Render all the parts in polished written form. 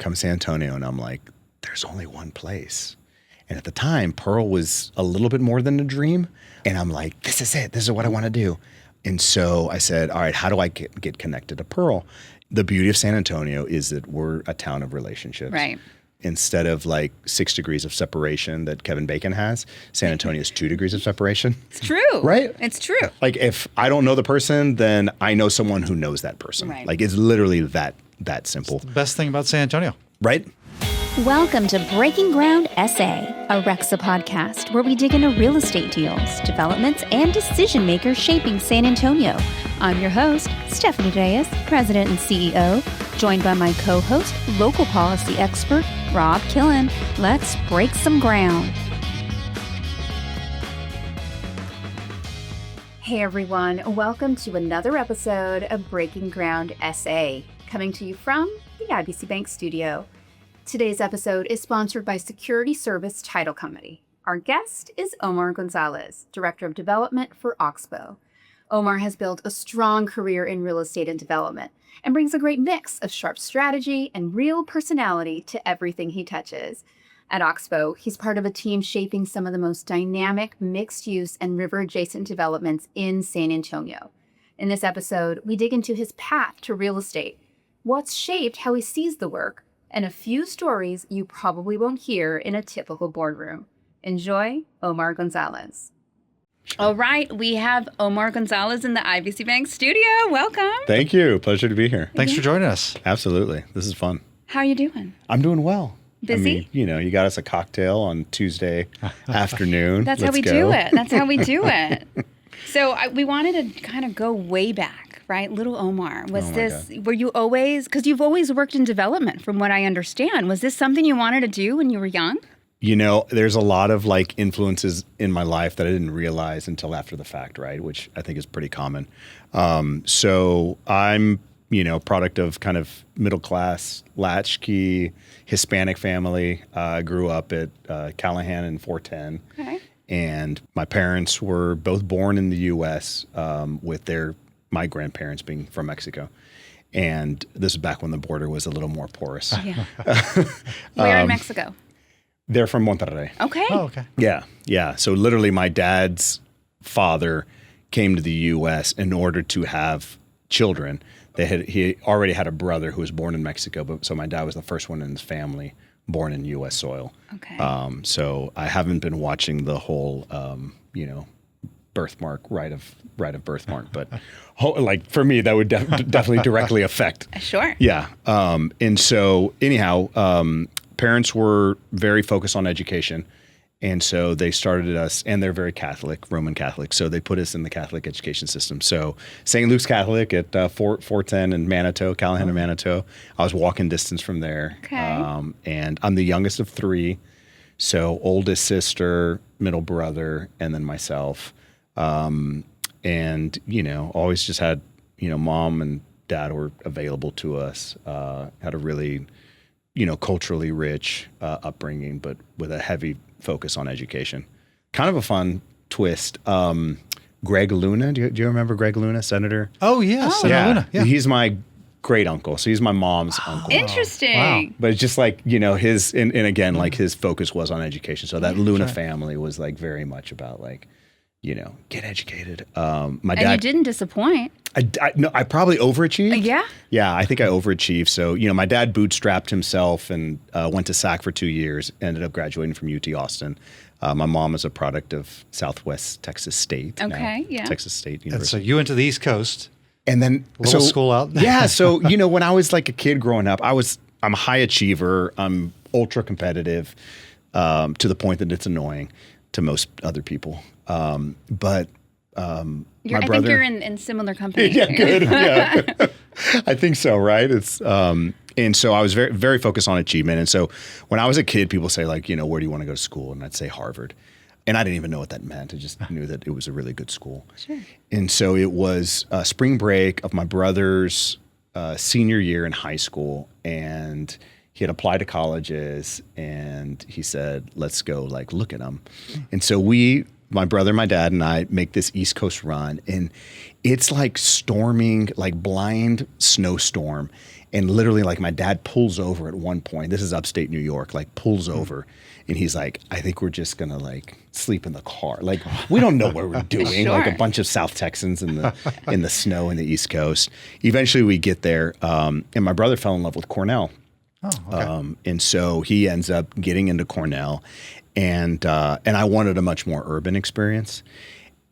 comes San Antonio, and I'm like, there's only one place. And at the time, Pearl was a little bit more than a dream. And I'm like, this is it. This is what I want to do. And so I said, all right, how do I get connected to Pearl? The beauty of San Antonio is that we're a town of relationships. Right. Instead of like 6 degrees of separation that Kevin Bacon has, San Antonio is 2 degrees of separation. It's true. Right? It's true. Like if I don't know the person, then I know someone who knows that person. Right. Like it's literally that simple. The best thing about San Antonio. Right? Welcome to Breaking Ground SA, a Rexa podcast where we dig into real estate deals, developments, and decision makers shaping San Antonio. I'm your host, Stephanie Reyes, President and CEO, joined by my co-host, local policy expert, Rob Killen. Let's break some ground. Hey everyone, welcome to another episode of Breaking Ground SA, coming to you from the IBC Bank studio. Today's episode is sponsored by Security Service Title Company. Our guest is Omar Gonzalez, Director of Development for Oxbow. Omar has built a strong career in real estate and development and brings a great mix of sharp strategy and real personality to everything he touches. At Oxbow, he's part of a team shaping some of the most dynamic mixed-use and river-adjacent developments in San Antonio. In this episode, we dig into his path to real estate, what's shaped how he sees the work, and a few stories you probably won't hear in a typical boardroom. Enjoy, Omar Gonzalez. All right, we have Omar Gonzalez in the IBC Bank studio. Welcome. Thank you. Pleasure to be here. Thanks for joining us. Absolutely. This is fun. How are you doing? I'm doing well. Busy? I mean, you got us a cocktail on Tuesday afternoon. That's how we do it. That's how we do it. So we wanted to kind of go way back, right? Little Omar, were you always, because you've always worked in development from what I understand. Was this something you wanted to do when you were young? You know, there's a lot of like influences in my life that I didn't realize until after the fact, right? Which I think is pretty common. So I'm, product of kind of middle class, latchkey, Hispanic family. I grew up at Callahan and 410. Okay. And my parents were both born in the U.S. With my grandparents being from Mexico. And this is back when the border was a little more porous. Yeah. Where in Mexico? They're from Monterrey. Okay. Oh, okay. Yeah. So literally my dad's father came to the U.S. in order to have children. He already had a brother who was born in Mexico, so my dad was the first one in his family born in U.S. soil. Okay. So I haven't been watching the whole, birthmark, right of birthmark, but like for me, that would definitely directly affect. Sure. Yeah. And so anyhow, parents were very focused on education. And so they started us, and they're very Catholic, Roman Catholic. So they put us in the Catholic education system. So St. Luke's Catholic at 410 in Manitou, Callahan and Manitou. I was walking distance from there. Okay. And I'm the youngest of 3. So oldest sister, middle brother, and then myself. And, always just had, mom and dad were available to us, had a really, culturally rich upbringing, but with a heavy focus on education. Kind of a fun twist. Greg Luna, do you remember Greg Luna, Senator? Oh, yeah, Senator Luna. Yeah. He's my great uncle. So he's my mom's uncle. Interesting. Wow. But it's just like, his, and again, like his focus was on education. So that Luna family was like very much about like, get educated. My dad. And you didn't disappoint. No, I probably overachieved. Yeah? Yeah, I think I overachieved. So, my dad bootstrapped himself and went to SAC for 2 years, ended up graduating from UT Austin. My mom is a product of Southwest Texas State. Okay, now, yeah. Texas State And University. so you went to the East Coast. And then Little school out. Yeah. So, when I was like a kid growing up, I'm a high achiever. I'm ultra competitive to the point that it's annoying to most other people. But my brother, I think you're in similar company. Yeah, good. Yeah. I think so, right? It's and so I was very, very focused on achievement. And so when I was a kid, people say like, where do you want to go to school? And I'd say Harvard. And I didn't even know what that meant. I just knew that it was a really good school. Sure. And so it was spring break of my brother's senior year in high school. And he had applied to colleges and he said, let's go like look at them. And so we my brother, my dad, and I make this East Coast run, and it's like storming, like blind snowstorm. And literally, like, my dad pulls over at one point. This is upstate New York, like, pulls over. And he's like, I think we're just going to, like, sleep in the car. Like, we don't know what we're doing. Sure. Like, a bunch of South Texans in the snow in the East Coast. Eventually, we get there. And my brother fell in love with Cornell. Oh, okay. And so he ends up getting into Cornell. And I wanted a much more urban experience.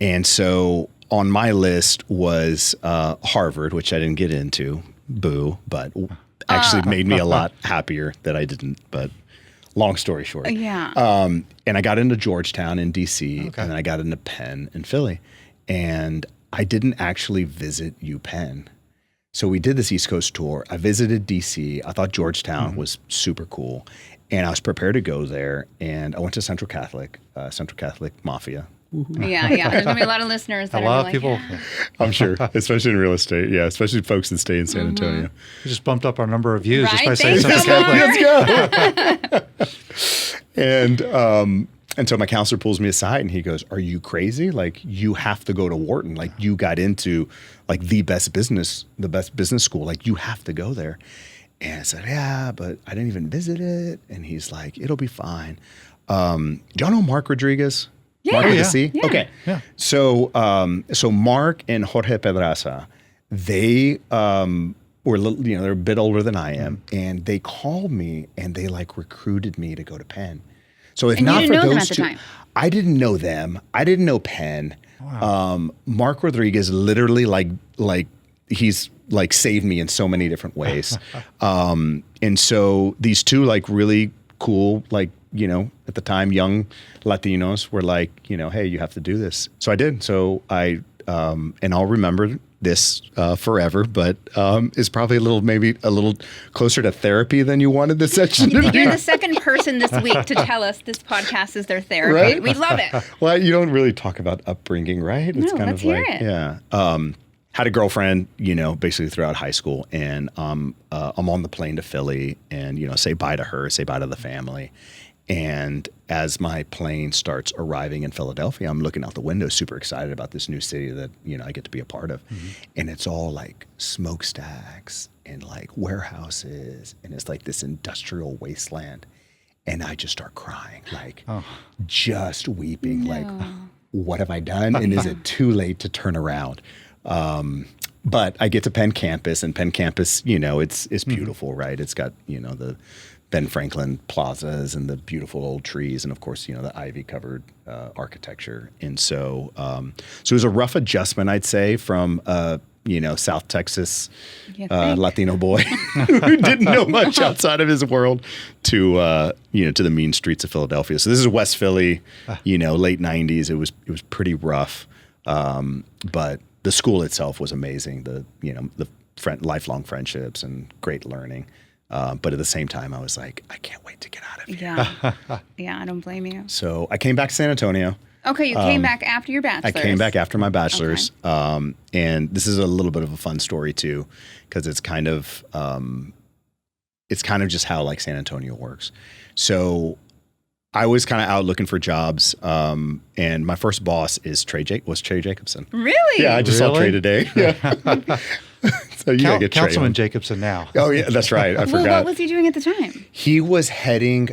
And so on my list was Harvard, which I didn't get into. Boo, but actually made me a lot happier that I didn't. But long story short. Yeah. And I got into Georgetown in D.C. Okay. And then I got into Penn in Philly. And I didn't actually visit UPenn. So we did this East Coast tour. I visited D.C. I thought Georgetown was super cool. And I was prepared to go there. And I went to Central Catholic Mafia. Yeah. There's going to be a lot of listeners that A lot are of like, people. yeah. I'm sure, especially in real estate. Yeah, especially folks that stay in San Antonio. We just bumped up our number of views just Right? by saying Thanks, something. Omar. Let's go. And so my counselor pulls me aside and he goes, "Are you crazy? Like, you have to go to Wharton. Like, you got into like the best business school. Like, you have to go there." And I said, "Yeah, but I didn't even visit it." And he's like, "It'll be fine." Do y'all know Mark Rodriguez? Yeah. Mark with a Yeah. C? Yeah. Okay. Yeah. So Mark and Jorge Pedraza, they were they're a bit older than I am, and they called me and they like recruited me to go to Penn. So if And you not didn't for know them those at the two, time? I didn't know them. I didn't know Penn. Wow. Mark Rodriguez literally like he's like saved me in so many different ways. And so these two like really cool, like, at the time, young Latinos were like, hey, you have to do this. So I did. So and I'll remember this forever, but it's probably maybe a little closer to therapy than you wanted this session to be. You're the second person this week to tell us this podcast is their therapy. Right? We love it. Well, you don't really talk about upbringing, right? It's No, kind let's of like, hear it. yeah. Had a girlfriend, basically throughout high school, and I'm on the plane to Philly, and say bye to her, say bye to the family. And as my plane starts arriving in Philadelphia, I'm looking out the window, super excited about this new city that, I get to be a part of. Mm-hmm. And it's all like smokestacks and like warehouses. And it's like this industrial wasteland. And I just start crying, like just weeping, like, what have I done? And is it too late to turn around? But I get to Penn campus, and Penn campus, it's beautiful, right? It's got, the Ben Franklin plazas and the beautiful old trees, and of course, the ivy covered architecture. And so, so it was a rough adjustment, I'd say, from South Texas Latino boy who didn't know much outside of his world to to the mean streets of Philadelphia. So this is West Philly, late '90s. It was pretty rough, but the school itself was amazing. The lifelong friendships and great learning. But at the same time, I was like, I can't wait to get out of here. Yeah, I don't blame you. So I came back to San Antonio. Okay, you came back after your bachelor's. I came back after my bachelor's. Okay. And this is a little bit of a fun story too, because it's kind of just how like San Antonio works. So I was kind of out looking for jobs, and my first boss was Trey Jacobson. Really? Yeah, I just saw Trey today. Yeah. So you gotta get Trey Councilman on. Jacobson now. Oh yeah, that's right. I forgot. What was he doing at the time? He was heading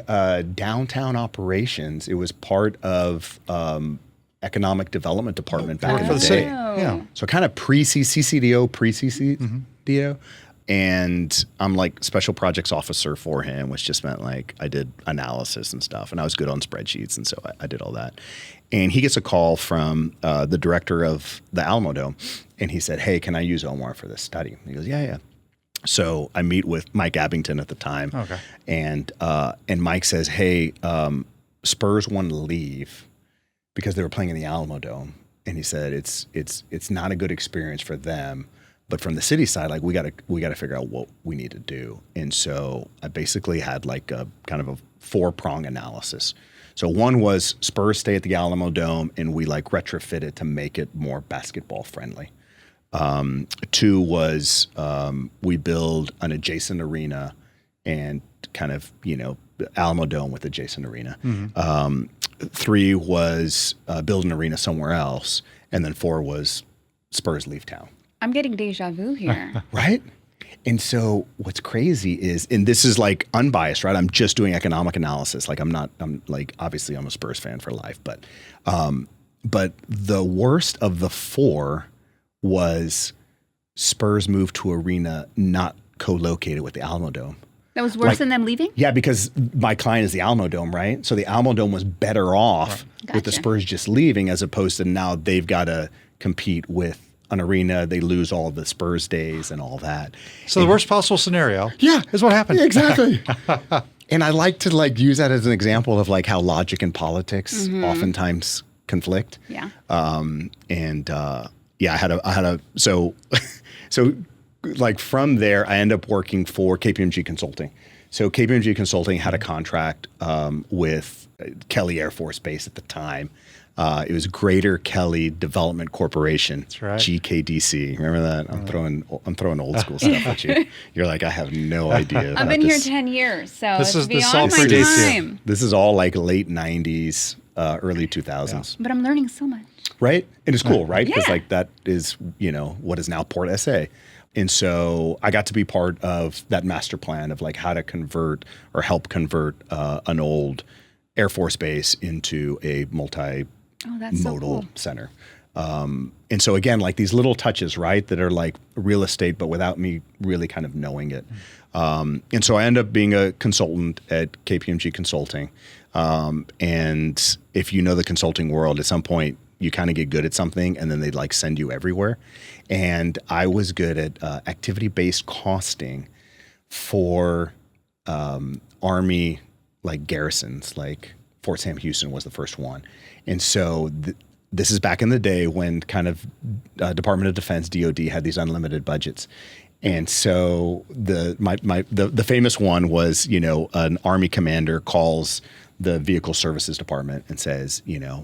downtown operations. It was part of economic development department back in the day. Yeah. So kind of pre-CCDO, pre-CCDO. And I'm like special projects officer for him, which just meant like I did analysis and stuff, and I was good on spreadsheets, and so I did all that. And he gets a call from the director of the Alamo Dome, and he said, "Hey, can I use Omar for this study?" And he goes, "Yeah." So I meet with Mike Abington at the time, and Mike says, "Hey, Spurs want to leave because they were playing in the Alamo Dome," and he said it's not a good experience for them. But from the city side, like we got to figure out what we need to do. And so I basically had like a kind of a 4-prong analysis. So one was Spurs stay at the Alamo Dome, and we like retrofit it to make it more basketball friendly. 2 was we build an adjacent arena and kind of Alamo Dome with adjacent arena. 3 was build an arena somewhere else, and then 4 was Spurs leave town. I'm getting deja vu here. Right? And so what's crazy is, and this is like unbiased, right? I'm just doing economic analysis. Like I'm like, obviously I'm a Spurs fan for life, but the worst of the 4 was Spurs moved to arena not co-located with the Alamo Dome. That was worse than them leaving? Yeah, because my client is the Alamo Dome, right? So the Alamo Dome was better off with the Gotcha. Spurs just leaving, as opposed to now they've got to compete with an arena. They lose all the Spurs days and all that. So the worst possible scenario Yeah. is what happened. Exactly. And I like to like use that as an example of like how logic and politics oftentimes conflict. Yeah. I had a so like from there I ended up working for KPMG Consulting. So KPMG Consulting had a contract with Kelly Air Force Base at the time. It was Greater Kelly Development Corporation. That's right. GKDC. Remember that? I'm throwing old school stuff at you. You're like, I have no idea. I've been here 10 years, so This it's is all beyond my predates you. time. This is all like late 90s, early 2000s. But I'm learning so much. Right? And it's cool, right? Because Yeah. like that is, what is now Port SA. And so I got to be part of that master plan of like how to convert or help convert an old Air Force base into a multimodal Oh, that's so cool. center. And so again, like these little touches, right, that are like real estate, but without me really kind of knowing it. And so I ended up being a consultant at KPMG Consulting. And if you know the consulting world, at some point you kind of get good at something and then they like send you everywhere. And I was good at activity-based costing for Army like garrisons, like Fort Sam Houston was the first one. And so this is back in the day when kind of Department of Defense, DOD, had these unlimited budgets. And so the famous one was, an Army commander calls the Vehicle Services Department and says,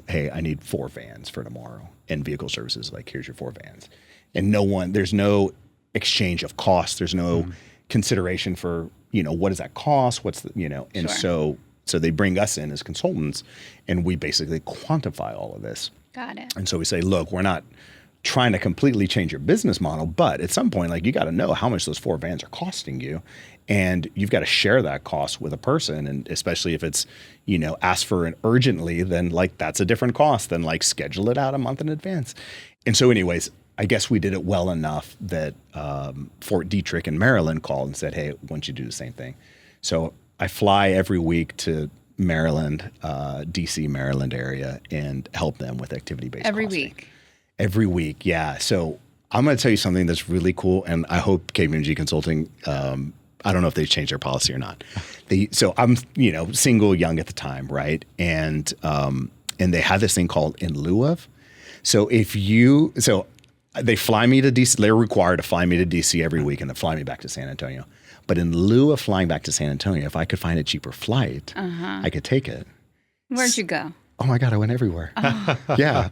hey, I need 4 vans for tomorrow. And Vehicle Services, like, here's your 4 vans. And there's no exchange of cost. There's no consideration for, what does that cost? What's the, and Sure. so they bring us in as consultants and we basically quantify all of this. Got it. And so we say, look, we're not trying to completely change your business model, but at some point, like you got to know how much those 4 vans are costing you. And you've got to share that cost with a person. And especially if it's, asked for urgently, then like that's a different cost than like schedule it out a month in advance. And so anyways, I guess we did it well enough that Fort Detrick in Maryland called and said, hey, why don't you do the same thing? So I fly every week to Maryland, DC, Maryland area and help them with activity-based Every costing. week. Every week, yeah. So I'm going to tell you something that's really cool, and I hope KPMG Consulting, I don't know if they changed their policy or not. So I'm, single, young at the time, right? And they had this thing called in lieu of. So they fly me to DC. They're required to fly me to DC every week and then fly me back to San Antonio. But in lieu of flying back to San Antonio, if I could find a cheaper flight, I could take it. Where'd you go? Oh my God, I went everywhere. Yeah,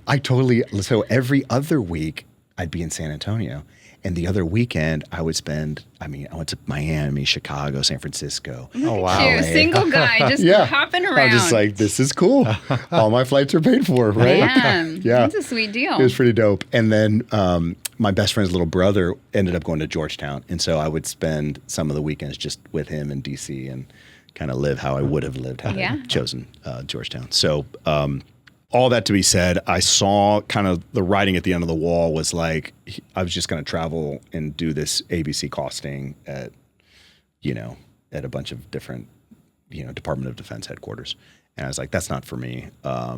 so every other week I'd be in San Antonio. And the other weekend I went to Miami, Chicago, San Francisco. Oh, wow. You, single guy, just hopping around. I'm just like, this is cool. All my flights are paid for, right? Man, Yeah. that's a sweet deal. It was pretty dope. And then my best friend's little brother ended up going to Georgetown. And so I would spend some of the weekends just with him in DC and kind of live how I would have lived had I chosen Georgetown. So all that to be said, I saw kind of the writing at the end of the wall was like, I was just going to travel and do this ABC costing at a bunch of different, Department of Defense headquarters. And I was like, that's not for me.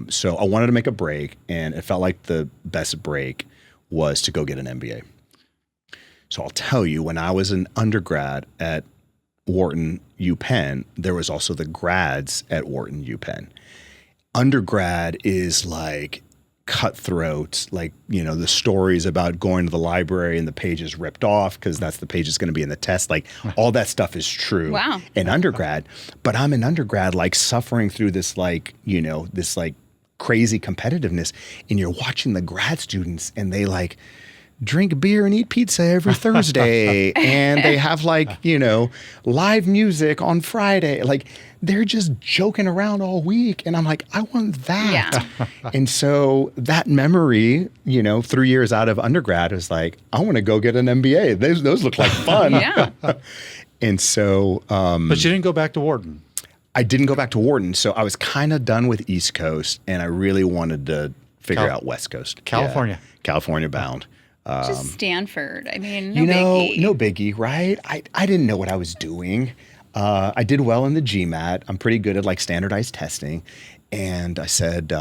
So I wanted to make a break, and it felt like the best break was to go get an MBA. So I'll tell you, when I was an undergrad at Wharton UPenn, there was also the grads at Wharton UPenn. Undergrad is like cutthroat, like, the stories about going to the library and the pages ripped off because that's the page that's going to be in the test. Like all that stuff is true Wow. in undergrad. But I'm in undergrad, like suffering through this, like, this like crazy competitiveness. And you're watching the grad students and they like, drink beer and eat pizza every Thursday. And they have like, live music on Friday. Like they're just joking around all week. And I'm like, I want that. Yeah. And so that memory, 3 years out of undergrad was like, I want to go get an MBA. Those look like fun. Yeah. And so, But you didn't go back to Wharton. I didn't go back to Wharton. So I was kind of done with East Coast and I really wanted to figure out West Coast. California. Yeah, California bound. Just Stanford. I mean, no biggie. No biggie, right? I didn't know what I was doing. I did well in the GMAT. I'm pretty good at like standardized testing. And I said,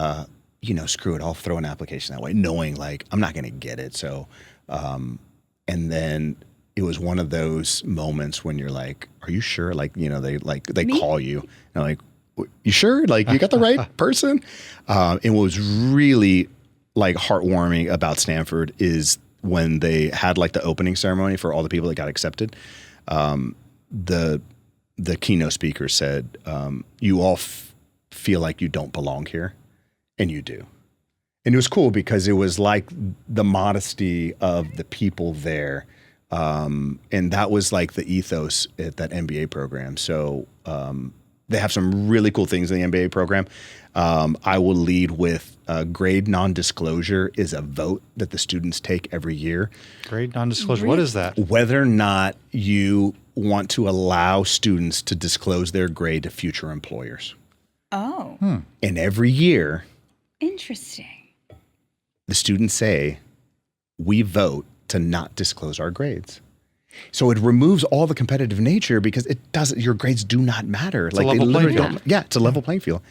screw it. I'll throw an application that way, knowing like I'm not going to get it. So, and then it was one of those moments when you're like, are you sure? Like, they call you and they're like, you sure? Like you got the right person? And what was really like heartwarming about Stanford is when they had like the opening ceremony for all the people that got accepted. The keynote speaker said, you all feel like you don't belong here, and you do. And it was cool because it was like the modesty of the people there. And that was like the ethos at that MBA program. So they have some really cool things in the MBA program. I will lead with grade non-disclosure is a vote that the students take every year. Grade non-disclosure. What is that? Whether or not you want to allow students to disclose their grade to future employers. Oh. And every year, Interesting. the students say, we vote to not disclose our grades. So it removes all the competitive nature because your grades do not matter. It's a level playing field. It's a level playing field.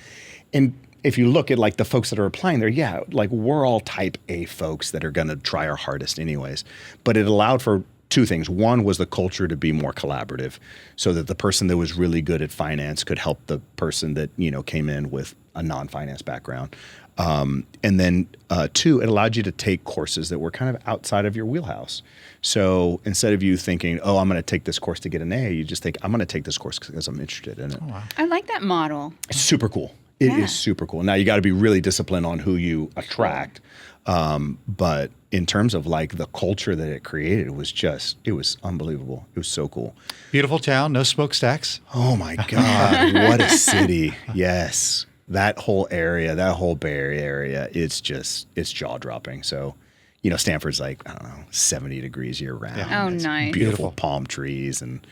And if you look at like the folks that are applying there, like we're all type A folks that are going to try our hardest anyways. But it allowed for two things. One was the culture to be more collaborative so that the person that was really good at finance could help the person that, came in with a non-finance background. And then two, it allowed you to take courses that were kind of outside of your wheelhouse. So instead of you thinking, oh, I'm going to take this course to get an A, you just think, I'm going to take this course because I'm interested in it. Oh, wow. I like that model. It's super cool. It is super cool. Now you got to be really disciplined on who you attract. But in terms of like the culture that it created, it was unbelievable. It was so cool. Beautiful town, no smokestacks. Oh my God. What a city. Yes. That whole area, that whole Bay Area, it's jaw dropping. So, Stanford's like, I don't know, 70 degrees year round. Yeah. Oh, It's nice. Beautiful palm trees and,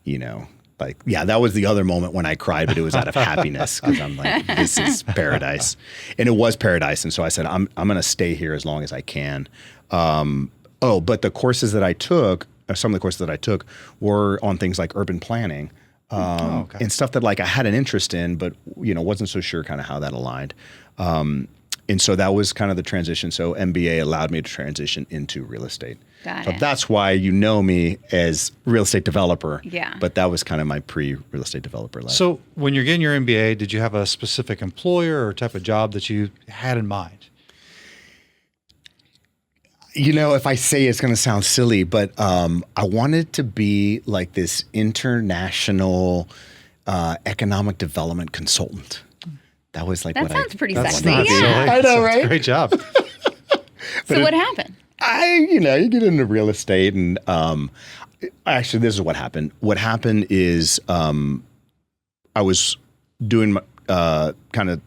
that was the other moment when I cried, but it was out of happiness because I'm like, this is paradise. And it was paradise. And so I said, I'm going to stay here as long as I can. But the courses that I took, some of the courses that I took were on things like urban planning. And stuff that like I had an interest in, but wasn't so sure kind of how that aligned. And so that was kind of the transition. So MBA allowed me to transition into real estate. Got So it. that's why you know me as real estate developer. Yeah. But that was kind of my pre-real estate developer life. So when you're getting your MBA, did you have a specific employer or type of job that you had in mind? If I say it's going to sound silly, but I wanted to be like this international economic development consultant. That was like That sounds pretty That's sexy. not Yeah. silly. I know, right? It's a great job. So what happened? you get into real estate and actually this is what happened. What happened is I was doing kind of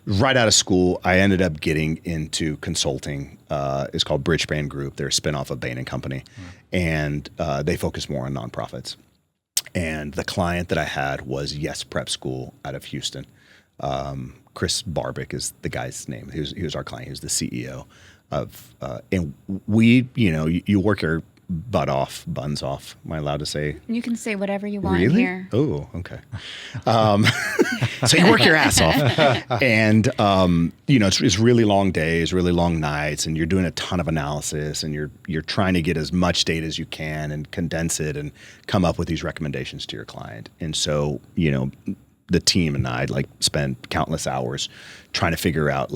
right out of school. I ended up getting into consulting. It's called Bridgespan Group. They're a spinoff of Bain & Company. And they focus more on nonprofits. And the client that I had was Yes Prep School out of Houston. Chris Barbick is the guy's name. He was our client. He was the CEO of, and we, you work your buns off. Am I allowed to say? You can say whatever you want Really? here. Oh, okay. So you work your ass off, and it's really long days, really long nights, and you're doing a ton of analysis, and you're trying to get as much data as you can and condense it and come up with these recommendations to your client. And so the team and I spend countless hours trying to figure out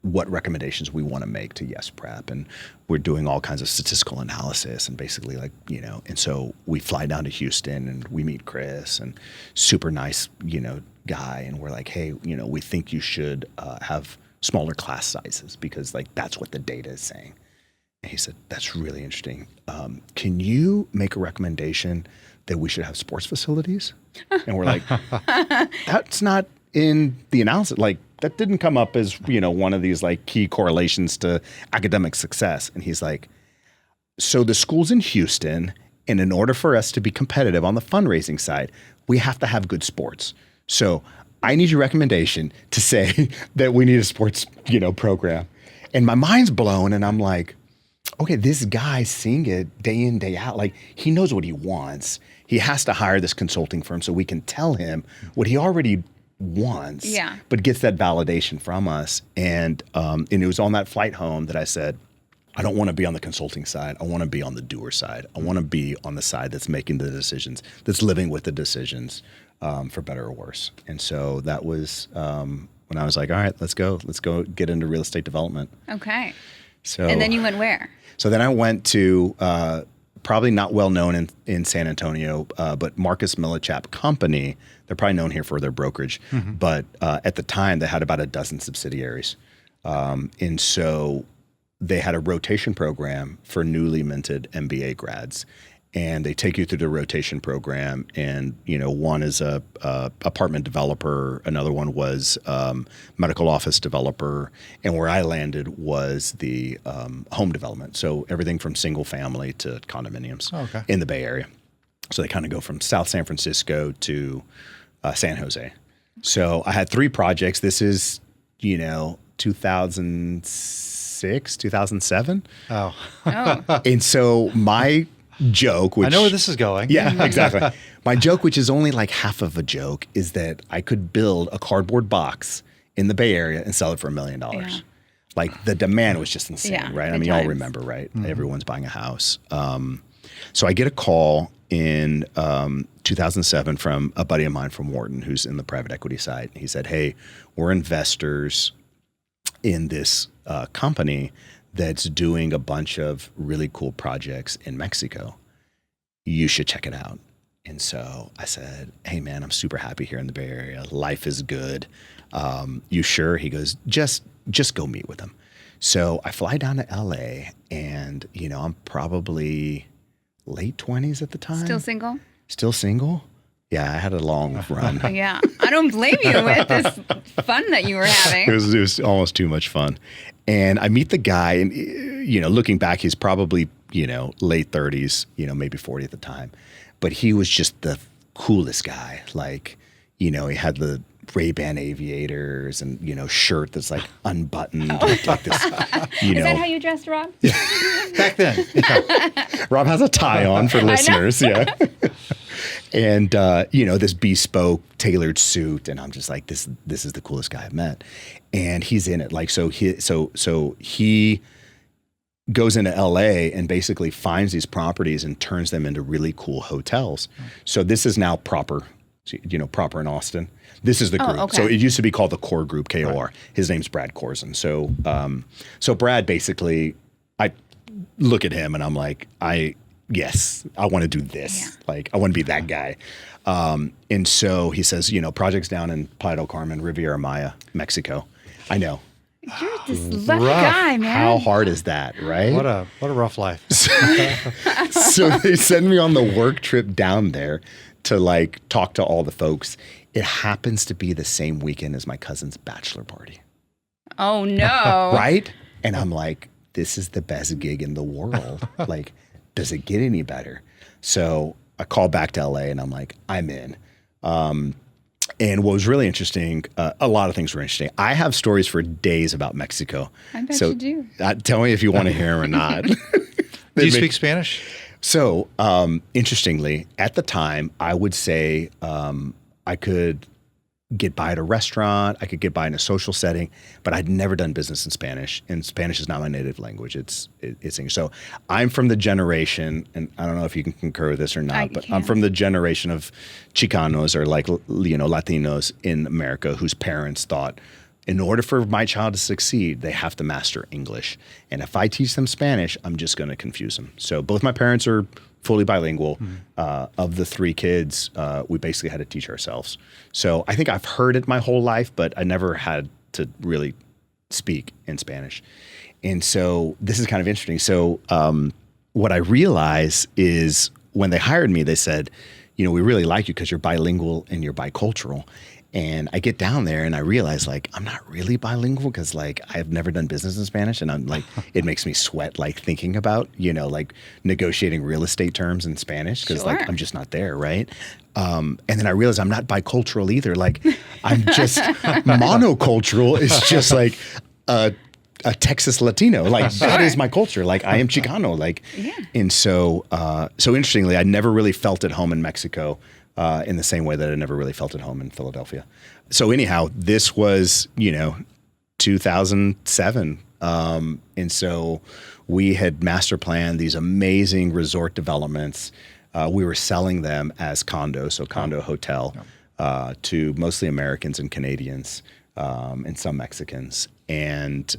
what recommendations we want to make to Yes Prep. And we're doing all kinds of statistical analysis and basically and so we fly down to Houston and we meet Chris and super nice, guy. And we're like, hey, we think you should have smaller class sizes because that's what the data is saying. And he said, that's really interesting. Can you make a recommendation that we should have sports facilities? And we're like, that's not in the analysis. Like, that didn't come up as, one of these like key correlations to academic success. And he's like, so the school's in Houston, and in order for us to be competitive on the fundraising side, we have to have good sports. So I need your recommendation to say that we need a sports, program. And my mind's blown, and I'm like, okay, this guy's seeing it day in, day out. Like, he knows what he wants. He has to hire this consulting firm so we can tell him what he already wants, but gets that validation from us. And it was on that flight home that I said, I don't want to be on the consulting side. I want to be on the doer side. I want to be on the side that's making the decisions, that's living with the decisions, for better or worse. And so that was when I was like, all right, let's go get into real estate development. Okay. So, and then you went where? So then I went to probably not well known in San Antonio, but Marcus Millichap Company. They're probably known here for their brokerage, but at the time they had about a dozen subsidiaries, and so they had a rotation program for newly minted MBA grads. And they take you through the rotation program, and one is a apartment developer, another one was medical office developer, and where I landed was the home development. So everything from single family to condominiums in the Bay Area. So they kind of go from South San Francisco to San Jose. So I had 3 projects. This is 2006, 2007. Oh. And so my joke, which I know where this is going. Yeah, exactly. My joke, which is only like half of a joke, is that I could build a cardboard box in the Bay Area and sell it for $1 million. Yeah. Like, the demand was just insane, right? I mean, y'all times. remember, right? Everyone's buying a house. So I get a call in 2007 from a buddy of mine from Wharton, who's in the private equity side. He said, hey, we're investors in this company that's doing a bunch of really cool projects in Mexico. You should check it out. And so I said, hey man, I'm super happy here in the Bay Area. Life is good. You sure? He goes, just go meet with him. So I fly down to LA, and I'm probably late 20s at the time. Still single? Still single. Yeah, I had a long run. Yeah. I don't blame you with this fun that you were having. It was almost too much fun. And I meet the guy, and looking back, he's probably, late 30s, maybe 40 at the time. But he was just the coolest guy. Like, he had the Ray-Ban aviators and, shirt that's like unbuttoned. Like this, Is that how you dressed, Rob? Yeah. Back then. Yeah. Rob has a tie on for listeners. Yeah. And, this bespoke tailored suit. And I'm just like, this is the coolest guy I've met. And he's in it. Like, so he goes into LA and basically finds these properties and turns them into really cool hotels. So this is now proper in Austin. This is the group. Okay. So it used to be called the Core Group, KOR. Right. His name's Brad Korzen. So Brad, basically, I look at him and I'm like, I want to do this. Yeah. Like, I want to be that guy. And so he says, projects down in Playa del Carmen, Riviera Maya, Mexico. I know. You're this lucky guy, man. How hard is that, right? What a rough life. So they send me on the work trip down there to like talk to all the folks. It happens to be the same weekend as my cousin's bachelor party. Oh no. Right? And I'm like, this is the best gig in the world. Like, does it get any better? So I call back to LA and I'm like, I'm in. And what was really interesting, a lot of things were interesting. I have stories for days about Mexico. I bet you do. Tell me if you want to hear them or not. Do you speak Spanish? So, interestingly, at the time, I would say I could get by at a restaurant, I could get by in a social setting, but I'd never done business in Spanish, and Spanish is not my native language. It's English. So I'm from the generation, and I don't know if you can concur with this or not, but I'm from the generation of Chicanos, or like, Latinos in America whose parents thought, in order for my child to succeed, they have to master English. And if I teach them Spanish, I'm just going to confuse them. So both my parents are fully bilingual. Of the 3 kids, we basically had to teach ourselves. So I think I've heard it my whole life, but I never had to really speak in Spanish. And so this is kind of interesting. So what I realize is when they hired me, they said, you know, we really like you because you're bilingual and you're bicultural. And I get down there and I realize like, I'm not really bilingual because like I've never done business in Spanish. And I'm like, it makes me sweat like thinking about, you know, like negotiating real estate terms in Spanish because like I'm just not there. Right. And then I realized I'm not bicultural either. Like I'm just monocultural. It's just like a Texas Latino. Like that is my culture. Like I am Chicano. Like, and so, so interestingly, I never really felt at home in Mexico. In the same way that I never really felt at home in Philadelphia. So anyhow, this was, you know, 2007. And so we had master planned these amazing resort developments. We were selling them as condos, so condo hotel, to mostly Americans and Canadians and some Mexicans. And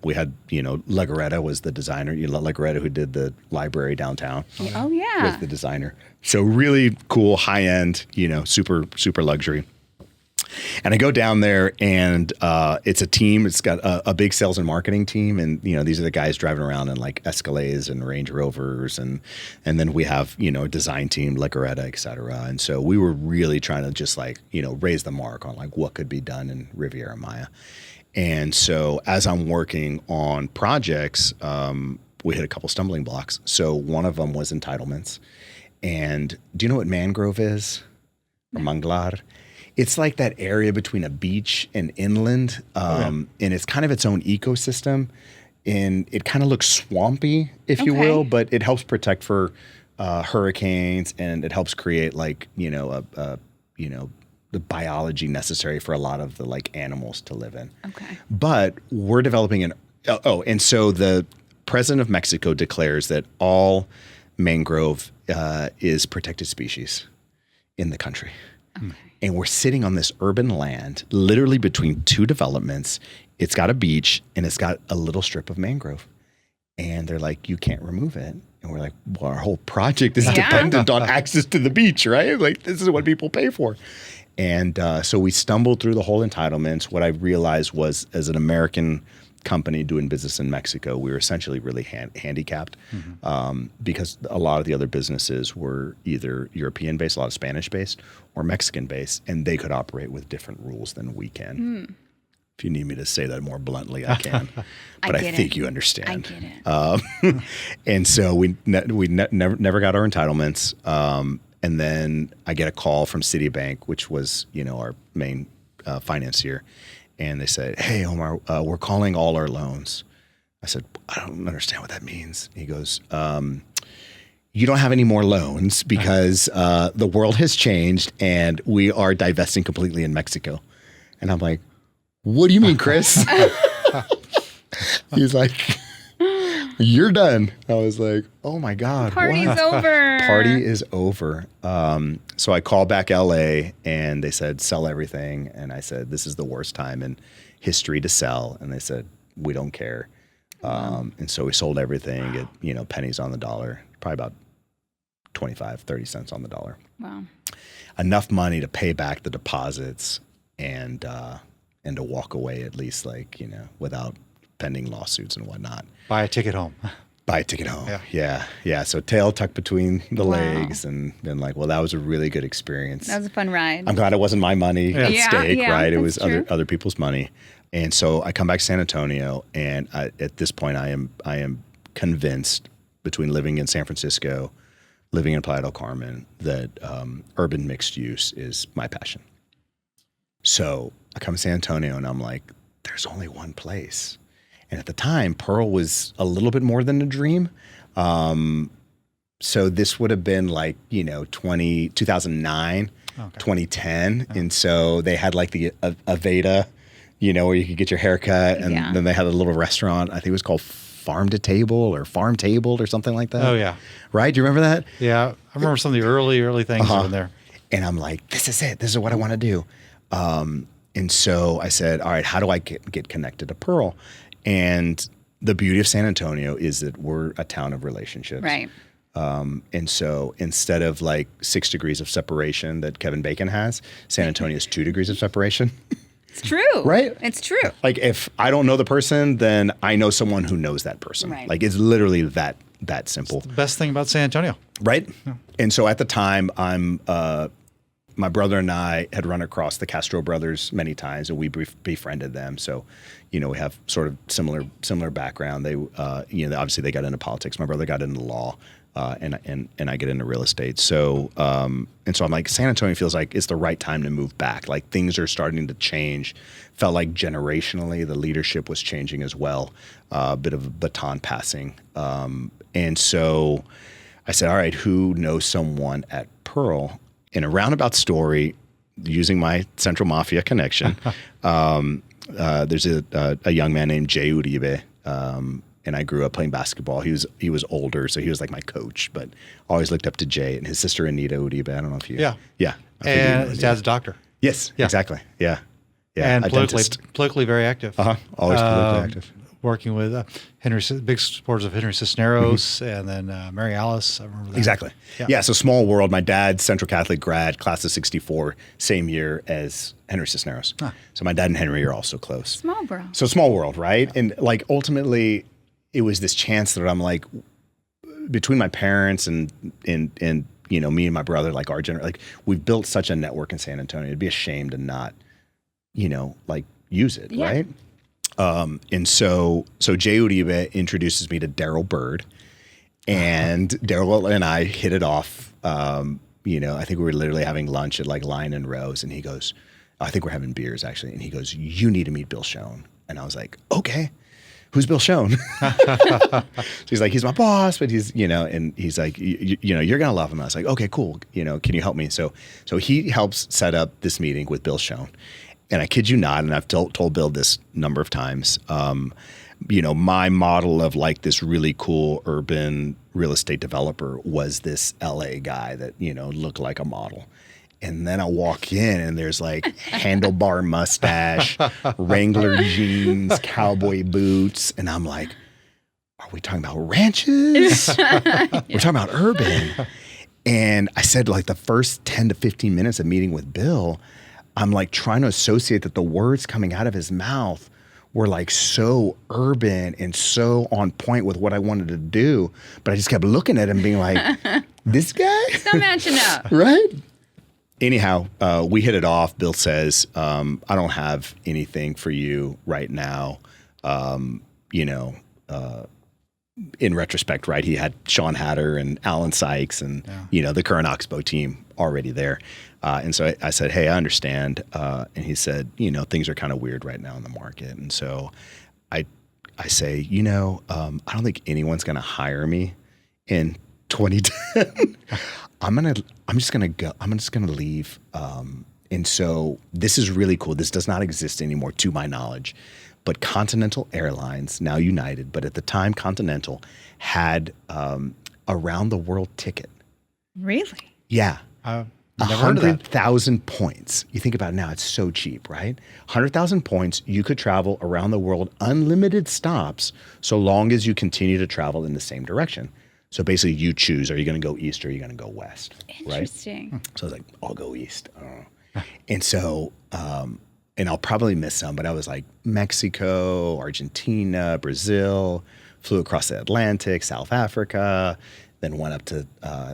we had, you know, Legarreta was the designer. You know, Legarreta, who did the library downtown. Oh, yeah. Was the designer. So really cool, high end, you know, super, super luxury. And I go down there and it's a team. It's got a big sales and marketing team. And, you know, these are the guys driving around in like Escalades and Range Rovers. And then we have, you know, a design team, Legarreta, et cetera. And so we were really trying to just like, you know, raise the mark on like what could be done in Riviera Maya. And so as I'm working on projects, we hit a couple stumbling blocks. So one of them was entitlements. And do you know what mangrove is? Or manglar? It's like that area between a beach and inland. And it's kind of its own ecosystem. And it kind of looks swampy, if you will, but it helps protect for hurricanes, and it helps create like, you know, the biology necessary for a lot of the like animals to live in. Okay. But we're developing and so the president of Mexico declares that all mangrove is protected species in the country. Okay. And we're sitting on this urban land, literally between two developments. It's got a beach and it's got a little strip of mangrove. And they're like, you can't remove it. And we're like, well, our whole project is dependent on access to the beach, right? Like this is what people pay for. And so we stumbled through the whole entitlements. What I realized was, as an American company doing business in Mexico, we were essentially really handicapped because a lot of the other businesses were either European-based, a lot of Spanish-based, or Mexican-based, and they could operate with different rules than we can. If you need me to say that more bluntly, I can. But I think you understand. I get it. And so we never got our entitlements. And then I get a call from Citibank, which was, you know, our main financier. And they said, hey, Omar, we're calling all our loans. I said, I don't understand what that means. He goes, you don't have any more loans because the world has changed and we are divesting completely in Mexico. And I'm like, what do you mean, Chris? He's like, you're done. I was like, oh my God. Party's over. Party is over. So I called back LA and they said, sell everything. And I said, this is the worst time in history to sell. And they said, we don't care. And so we sold everything at, you know, pennies on the dollar, probably about 25, 30 cents on the dollar. Wow. Enough money to pay back the deposits and to walk away at least, like, you know, without pending lawsuits and whatnot. Buy a ticket home. Buy a ticket home. Yeah. So tail tucked between the legs, and then like, well, that was a really good experience. That was a fun ride. I'm glad it wasn't my money at stake, right? It was true. other people's money. And so I come back to San Antonio, and at this point, I am convinced, between living in San Francisco, living in Playa del Carmen, that urban mixed use is my passion. So I come to San Antonio, and I'm like, there's only one place. And at the time, Pearl was a little bit more than a dream. So this would have been like, you know, 2009, 2010. And so they had like the Aveda, you know, where you could get your haircut. And then they had a little restaurant. I think it was called Farm to Table or something like that. Oh, yeah. Right? Do you remember that? Yeah. I remember some of the early things in there. And I'm like, this is it. This is what I want to do. And so I said, all right, how do I get connected to Pearl? And the beauty of San Antonio is that we're a town of relationships. Right. And so instead of like 6 degrees of separation that Kevin Bacon has, San Antonio is 2 degrees of separation. It's true. Right? It's true. Like if I don't know the person, then I know someone who knows that person. Right. Like it's literally that simple. The best thing about San Antonio. Right? Yeah. And so at the time, my brother and I had run across the Castro brothers many times, and we befriended them. So, we have sort of similar background. They, obviously they got into politics. My brother got into law, and I get into real estate. So, and so I'm like, San Antonio feels like it's the right time to move back. Like things are starting to change. Felt like generationally the leadership was changing as well. A bit of a baton passing. And so I said, all right, who knows someone at Pearl? In a roundabout story, using my Central Mafia connection, there's a young man named Jay Uribe, and I grew up playing basketball. He was older, so he was like my coach, but I always looked up to Jay and his sister Anita Uribe. I don't know if you... Yeah. And his dad's a doctor. Yes, exactly. Yeah. And politically very active. Always politically active. Working with big supporters of Henry Cisneros, and then Mary Alice. I remember that. Exactly. Yeah. So small world. My dad's Central Catholic grad, class of '64, same year as Henry Cisneros. So my dad and Henry are also close. Small world. So small world, right? And like ultimately, it was this chance that I'm like, between my parents and me and my brother, like our generation, like we've built such a network in San Antonio. It'd be a shame to not, like use it, right? And so Jay Uribe introduces me to Daryl Bird, and Daryl and I hit it off. I think we were literally having lunch at like Lion and Rose, and he goes, I think we're having beers actually. And he goes, you need to meet Bill Schoen. And I was like, okay, who's Bill Schoen? So he's like, he's my boss, but he's, and he's like, you're going to love him. I was like, okay, cool. Can you help me? So he helps set up this meeting with Bill Schoen. And I kid you not, and I've told Bill this number of times, my model of like this really cool urban real estate developer was this LA guy that, looked like a model. And then I walk in and there's like handlebar mustache, Wrangler jeans, cowboy boots. And I'm like, are we talking about ranches? We're talking about urban. And I said like the first 10 to 15 minutes of meeting with Bill, I'm like trying to associate that the words coming out of his mouth were like so urban and so on point with what I wanted to do. But I just kept looking at him being like, this guy? It's not matching up. Right? Anyhow, we hit it off. Bill says, I don't have anything for you right now. In retrospect, right, he had Sean Hatter and Alan Sykes and, the current Oxbow team already there. And so I said, hey, I understand. And he said, things are kind of weird right now in the market. And so I say, I don't think anyone's going to hire me in 2010. I'm just going to leave. And so this is really cool. This does not exist anymore to my knowledge. But Continental Airlines, now United, but at the time Continental had a round the world ticket. Really? Yeah. Never heard of that. 100,000 points. You think about it now, it's so cheap, right? 100,000 points, you could travel around the world, unlimited stops, so long as you continue to travel in the same direction. So basically you choose, are you going to go east or are you going to go west? Interesting. Right? So I was like, I'll go east. I don't know. And so, and I'll probably miss some, but I was like Mexico, Argentina, Brazil, flew across the Atlantic, South Africa, then went up to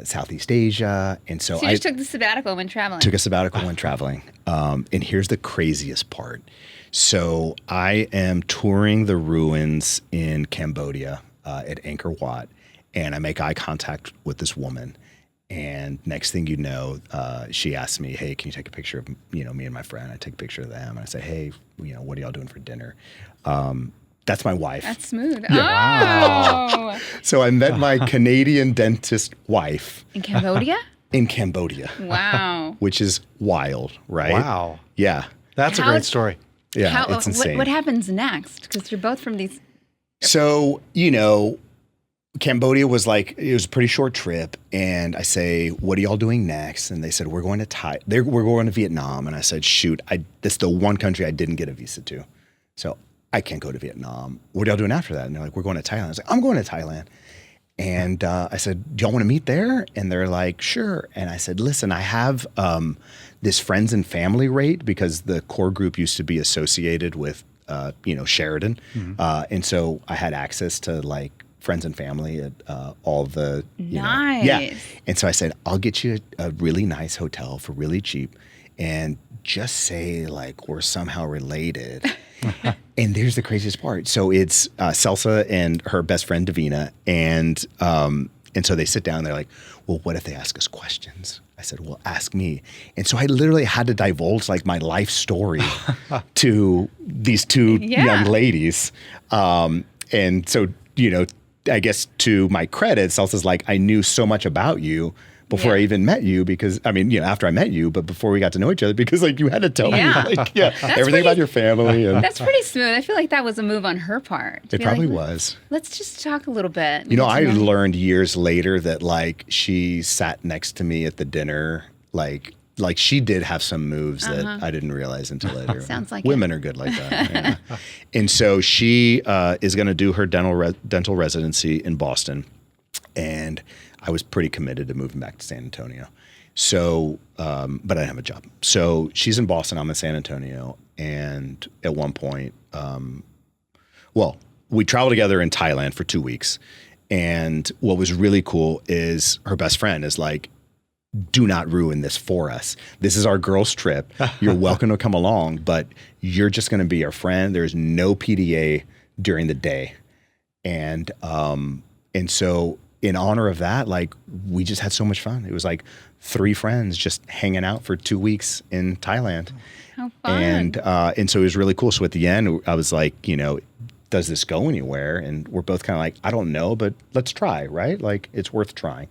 Southeast Asia. And so you just took the sabbatical when traveling. Took a sabbatical when traveling. And here's the craziest part. So I am touring the ruins in Cambodia at Angkor Wat, and I make eye contact with this woman. And next thing you know, she asks me, hey, can you take a picture of, me and my friend? I take a picture of them. And I say, hey, what are y'all doing for dinner? That's my wife. That's smooth. Yeah. Oh. So I met my Canadian dentist wife. In Cambodia? In Cambodia. Wow. Which is wild, right? Wow. Yeah. That's a great story. Yeah, it's insane. What happens next? Because you're both from these. So, Cambodia was like, it was a pretty short trip. And I say, what are y'all doing next? And they said, we're going to Vietnam. And I said, shoot, this is the one country I didn't get a visa to. So I can't go to Vietnam. What are y'all doing after that? And they're like, we're going to Thailand. I was like, I'm going to Thailand. And I said, do y'all want to meet there? And they're like, sure. And I said, listen, I have this friends and family rate because the core group used to be associated with, Sheridan. And so I had access to like friends and family at all the, Nice. Yeah. And so I said, I'll get you a really nice hotel for really cheap and just say like we're somehow related. And there's the craziest part. So it's Celsa and her best friend Davina, and so they sit down. They're like, "Well, what if they ask us questions?" I said, "Well, ask me." And so I literally had to divulge like my life story to these two young ladies. And so I guess to my credit, Celsa's like, "I knew so much about you." Before I even met you, because after I met you, but before we got to know each other, because like you had to tell me, everything about your family. And that's pretty smooth. I feel like that was a move on her part. It probably was. Let's just talk a little bit. I learned years later that like she sat next to me at the dinner, like she did have some moves that I didn't realize until later. Sounds like women are good like that. Yeah. And so she is going to do her dental residency in Boston, and I was pretty committed to moving back to San Antonio. So, but I didn't have a job. So she's in Boston, I'm in San Antonio. And at one point, we traveled together in Thailand for 2 weeks. And what was really cool is her best friend is like, do not ruin this for us. This is our girls' trip. You're welcome to come along, but you're just going to be our friend. There's no PDA during the day. And so in honor of that, like we just had so much fun. It was like 3 friends just hanging out for 2 weeks in Thailand. How fun. And so it was really cool. So at the end, I was like, does this go anywhere? And we're both kind of like, I don't know, but let's try, right? Like it's worth trying.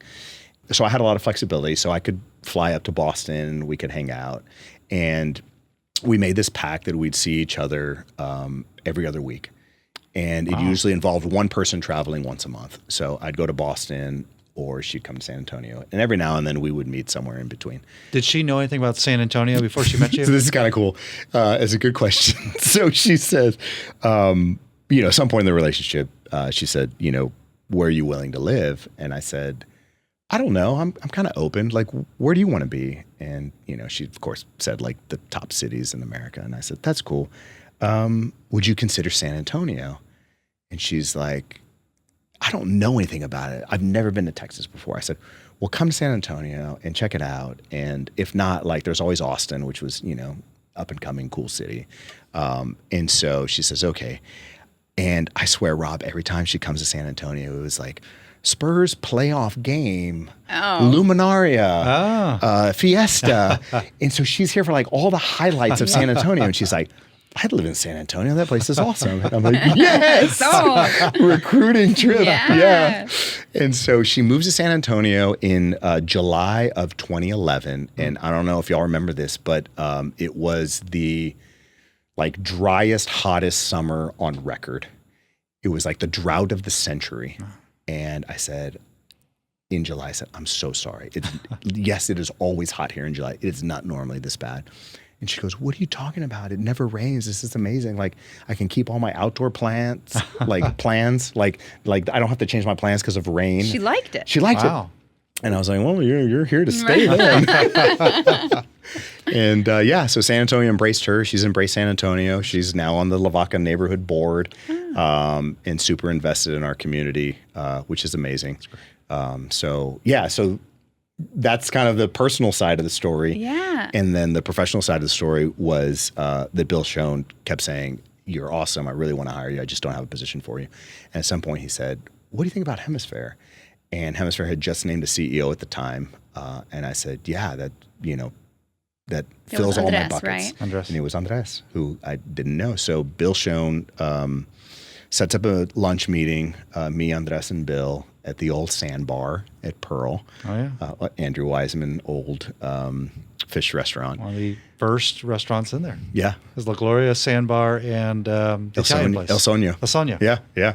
So I had a lot of flexibility. So I could fly up to Boston, we could hang out. And we made this pact that we'd see each other every other week. And it usually involved one person traveling once a month. So I'd go to Boston or she'd come to San Antonio. And every now and then we would meet somewhere in between. Did she know anything about San Antonio before she met you? So this is kind of cool. It's a good question. So she said, at some point in the relationship, she said, where are you willing to live? And I said, I don't know. I'm kind of open. Like, where do you want to be? And, she, of course, said, like, the top cities in America. And I said, that's cool. Would you consider San Antonio? And she's like, I don't know anything about it. I've never been to Texas before. I said, well, come to San Antonio and check it out. And if not, like there's always Austin, which was, up and coming, cool city. And so she says, okay. And I swear, Rob, every time she comes to San Antonio, it was like Spurs playoff game, Luminaria, Fiesta. And so she's here for like all the highlights of San Antonio. And she's like, I'd live in San Antonio. That place is awesome. And I'm like, yes, recruiting trip. Yeah. And so she moves to San Antonio in July of 2011. And I don't know if y'all remember this, but it was the like driest, hottest summer on record. It was like the drought of the century. And I said, in July, I said, I'm so sorry. Yes, it is always hot here in July. It is not normally this bad. And she goes, what are you talking about? It never rains. This is amazing. Like I can keep all my outdoor plants, like plans, like I don't have to change my plans because of rain. She liked it. She liked it. And I was like, well, you're here to stay then. And so San Antonio embraced her. She's embraced San Antonio. She's now on the Lavaca neighborhood board and super invested in our community, which is amazing. So that's kind of the personal side of the story. Yeah. And then the professional side of the story was that Bill Schoen kept saying, you're awesome. I really want to hire you. I just don't have a position for you. And at some point he said, what do you think about Hemisphere? And Hemisphere had just named a CEO at the time. And I said, yeah, that fills all my buckets. Right? Andres. And it was Andres, who I didn't know. So Bill Schoen sets up a lunch meeting, me, Andres, and Bill, at the old Sandbar at Pearl. Oh, yeah. Andrew Wiseman, old fish restaurant. One of the first restaurants in there. Yeah. It was La Gloria, Sandbar, and the Italian place. El Sonio. Yeah, yeah.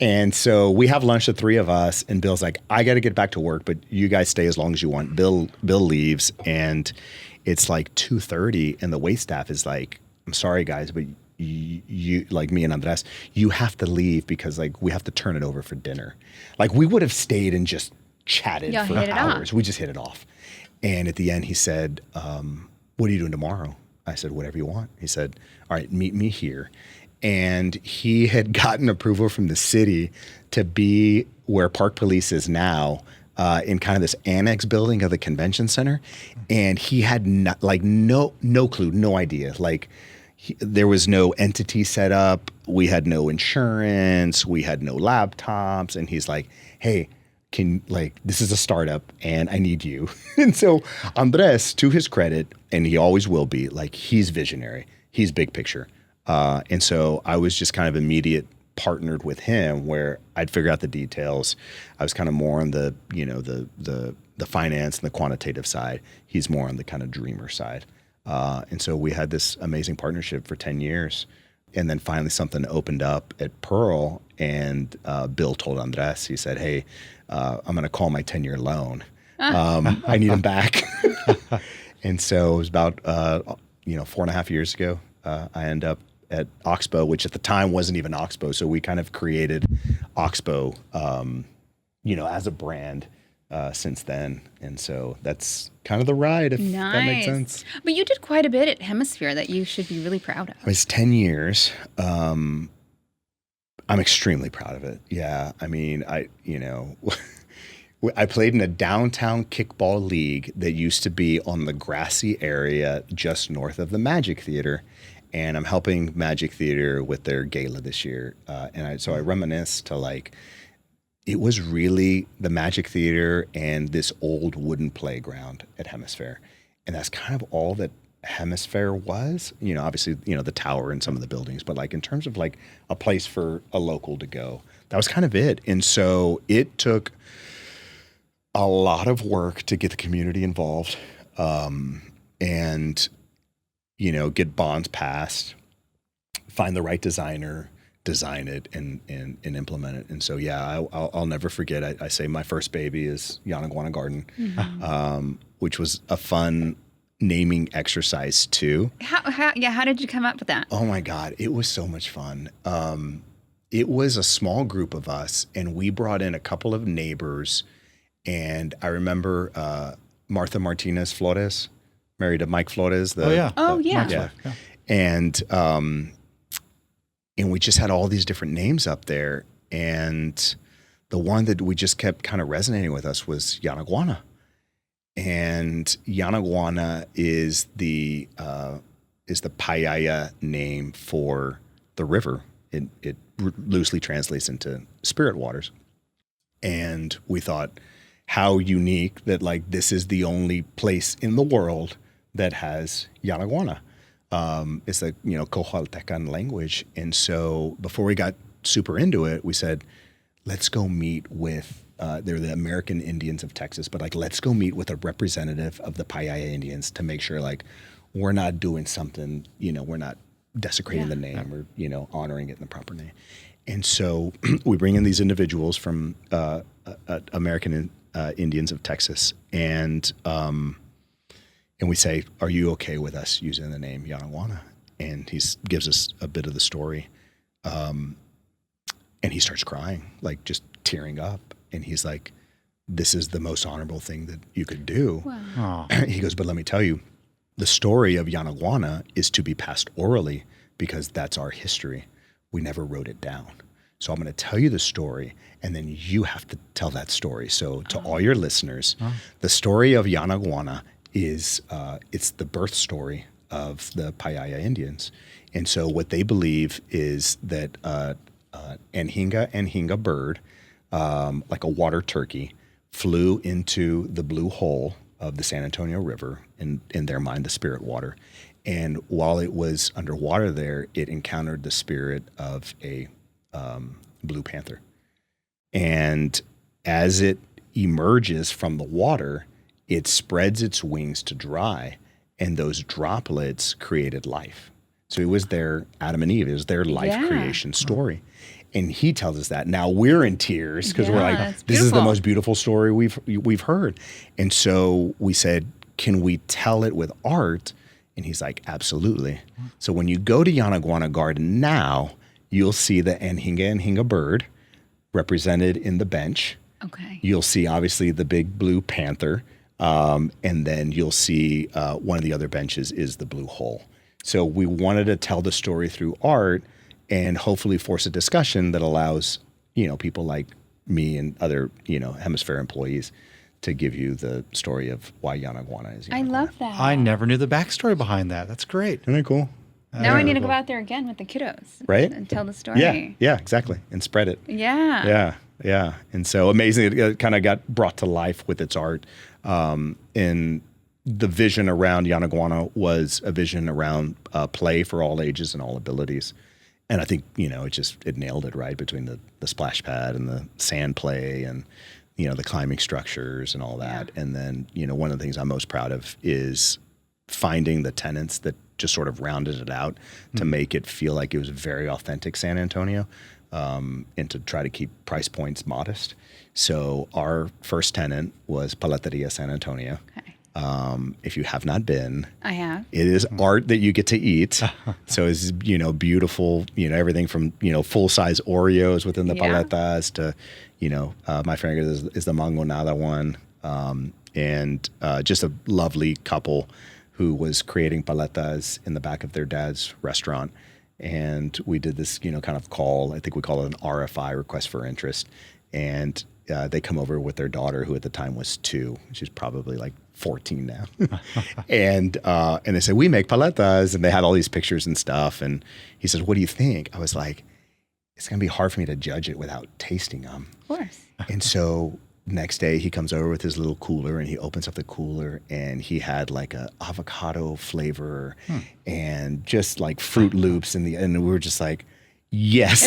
And so we have lunch, the three of us, and Bill's like, I got to get back to work, but you guys stay as long as you want. Bill leaves, and it's like 2:30, and the wait staff is like, I'm sorry, guys, but you like me and Andres, you have to leave because like we have to turn it over for dinner. Like we would have stayed and just chatted for hours. We just hit it off. And at the end he said, what are you doing tomorrow? I said, whatever you want. He said, all right, meet me here. And he had gotten approval from the city to be where Park Police is now, in kind of this annex building of the convention center. And he had no clue, no idea. Like, there was no entity set up. We had no insurance. We had no laptops. And he's like, hey, this is a startup and I need you. And so Andres, to his credit, and he always will be, like, he's visionary. He's big picture. And so I was just kind of immediate partnered with him where I'd figure out the details. I was kind of more on the, the finance and the quantitative side. He's more on the kind of dreamer side. And so we had this amazing partnership for 10 years. And then finally something opened up at Pearl, and Bill told Andres, he said, hey, I'm going to call my 10-year loan. I need him back. And so it was about, 4.5 years ago, I ended up at Oxbow, which at the time wasn't even Oxbow. So we kind of created Oxbow, as a brand since then. And so that's kind of the ride, if that makes sense. But you did quite a bit at Hemisphere that you should be really proud of. It was 10 years. I'm extremely proud of it. Yeah. I mean, I played in a downtown kickball league that used to be on the grassy area just north of the Magic Theater. And I'm helping Magic Theater with their gala this year. So I reminisce to it was really the Magic Theater and this old wooden playground at Hemisphere. And that's kind of all that Hemisphere was. Obviously, the tower and some of the buildings, but in terms of a place for a local to go, that was kind of it. And so it took a lot of work to get the community involved, and get bonds passed, find the right designer, design it, and implement it. And so, yeah, I'll never forget. I say my first baby is Yanaguana Garden, which was a fun naming exercise too. How did you come up with that? Oh my God, it was so much fun. It was a small group of us, and we brought in a couple of neighbors. And I remember Martha Martinez Flores, married to Mike Flores. Yeah. And we just had all these different names up there. And the one that we just kept kind of resonating with us was Yanaguana. And Yanaguana is the Payaya name for the river. It loosely translates into spirit waters. And we thought, how unique that this is the only place in the world that has Yanaguana. It's the Cojualtecan language. And so before we got super into it, we said, let's go meet with they're the American Indians of Texas, but let's go meet with a representative of the Payaya Indians to make sure we're not doing something, we're not desecrating the name or honoring it in the proper name. And so we bring in these individuals from American Indians of Texas, and we say, are you okay with us using the name Yanaguana? And he gives us a bit of the story, and he starts crying, just tearing up. And he's like, this is the most honorable thing that you could do. Wow. He goes, but let me tell you, the story of Yanaguana is to be passed orally because that's our history. We never wrote it down. So I'm going to tell you the story, and then you have to tell that story. So to all your listeners, the story of Yanaguana is it's the birth story of the Payaya Indians. And so what they believe is that Anhinga bird, like a water turkey, flew into the blue hole of the San Antonio River, in their mind, the spirit water. And while it was underwater there, it encountered the spirit of a blue panther. And as it emerges from the water, it spreads its wings to dry, and those droplets created life. So it was their Adam and Eve. It was their life creation story. And he tells us that. Now we're in tears because we're like, this is the most beautiful story we've heard. And so we said, can we tell it with art? And he's like, absolutely. So when you go to Yanaguana Garden now, you'll see the Anhinga bird represented in the bench. Okay. You'll see, obviously, the big blue panther. And then you'll see one of the other benches is the blue hole. So we wanted to tell the story through art and hopefully force a discussion that allows, people like me and other, Hemisphere employees to give you the story of why Yanaguana is Yanaguana. I love that. I never knew the backstory behind that. That's great. Isn't that cool? Now I need to go out there again with the kiddos. Right? And tell the story. Yeah, exactly. And spread it. Yeah. Yeah. And so amazing, it kind of got brought to life with its art. And the vision around Yanaguana was a vision around play for all ages and all abilities. And I think, it nailed it right between the splash pad and the sand play and, the climbing structures and all that. Yeah. And then, one of the things I'm most proud of is finding the tenants that just sort of rounded it out to make it feel like it was very authentic San Antonio, and to try to keep price points modest. So our first tenant was Paleteria San Antonio. Okay. If you have not been, I have. It is art that you get to eat. So it's, beautiful, everything from, full size Oreos within the paletas to, my favorite is the mangonada one. And just a lovely couple who was creating paletas in the back of their dad's restaurant. And we did this, kind of call, I think we call it an RFI, request for interest. And they come over with their daughter, who at the time was 2. She's probably like 14 now. and they said, we make paletas. And they had all these pictures and stuff. And he says, what do you think? I was like, it's going to be hard for me to judge it without tasting them. Of course. And so next day he comes over with his little cooler and he opens up the cooler and he had like a avocado flavor and just like Fruit Loops and we were just like, yes,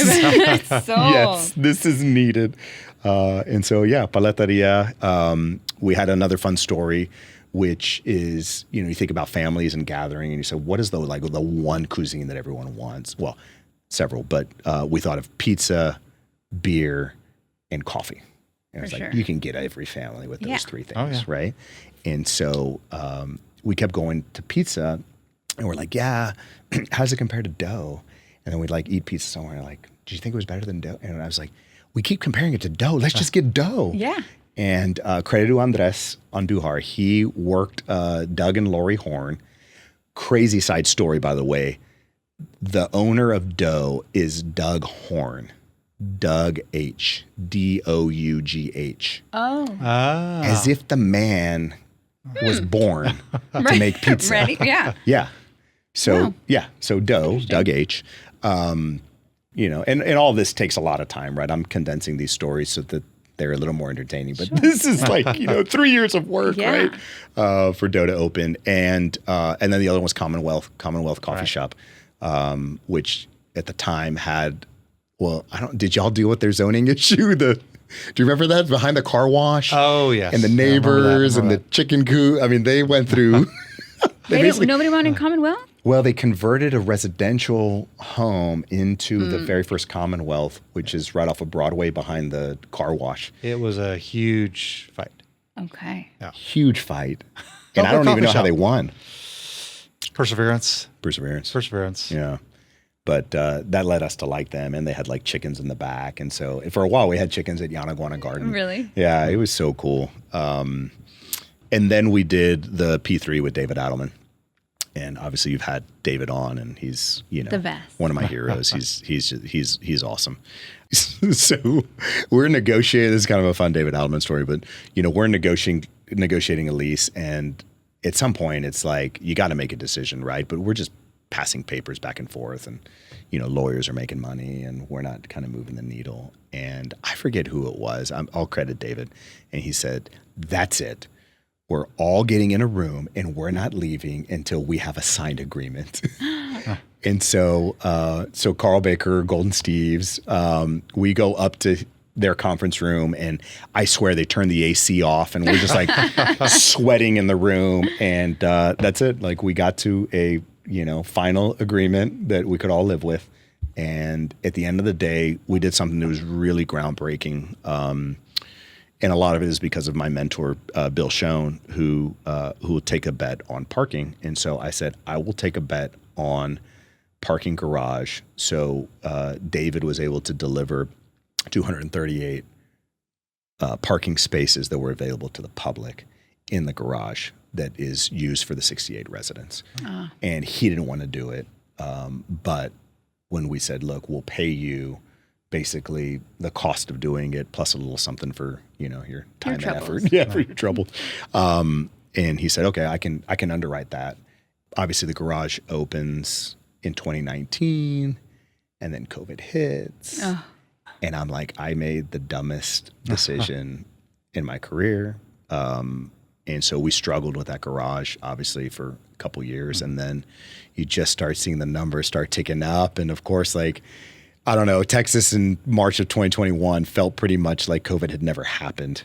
yes, this is needed. And so, Paleteria, we had another fun story, which is, you think about families and gathering and you say, what is the one cuisine that everyone wants? Well, several, but we thought of pizza, beer, and coffee. And it's like, you can get every family with those 3 things, right? And so we kept going to pizza and we're like, how does it compare to dough? And then we'd eat pizza somewhere and did you think it was better than dough? And I was like, we keep comparing it to dough. Let's just get dough. Yeah. And credit to Andres Andujar. He worked Doug and Lori Horn. Crazy side story, by the way. The owner of Dough is Doug Horn. Doug H. Dough. Oh. As if the man was born to make pizza. Ready? Yeah. Yeah. So, so Dough, Doug H. And all this takes a lot of time, right? I'm condensing these stories so that they're a little more entertaining. But this is 3 years of work, right? For Dough to open. And then the other one was Commonwealth Coffee Shop, which at the time had, did y'all deal with their zoning issue? Do you remember that behind the car wash? Oh, yes. And the neighbors and the chicken coop. I mean, they went through. Nobody wanted Commonwealth? Well, they converted a residential home into the very first Commonwealth, which is right off of Broadway behind the car wash. It was a huge fight. Okay. Yeah. Huge fight. And I don't even know how they won. Perseverance. Yeah. But that led us to like them. And they had chickens in the back. And so for a while we had chickens at Yanaguana Garden. Really? Yeah, it was so cool. And then we did the P3 with David Adelman. And obviously you've had David on and he's, the best. One of my heroes. He's awesome. So we're negotiating, this is kind of a fun David Adelman story, but we're negotiating a lease and at some point it's like, you got to make a decision, right? But we're just passing papers back and forth and, lawyers are making money and we're not kind of moving the needle. And I forget who it was. I'll credit David. And he said, that's it. We're all getting in a room and we're not leaving until we have a signed agreement. And so Carl Baker, Golden Steve's, we go up to their conference room and I swear they turn the AC off and we're just sweating in the room. And that's it. We got to a, final agreement that we could all live with. And at the end of the day, we did something that was really groundbreaking. And a lot of it is because of my mentor, Bill Schoen, who will take a bet on parking. And so I said, I will take a bet on parking garage. So David was able to deliver 238 parking spaces that were available to the public. in the garage that is used for the 68 residents. And he didn't want to do it. But when we said, look, we'll pay you basically the cost of doing it plus a little something for, your time and effort. Yeah, for your trouble. And he said, okay, I can underwrite that. Obviously the garage opens in 2019 and then COVID hits. And I'm like, I made the dumbest decision in my career. And so we struggled with that garage, obviously, for a couple years. And then you just start seeing the numbers start ticking up. And of course, I don't know, Texas in March of 2021 felt pretty much like COVID had never happened.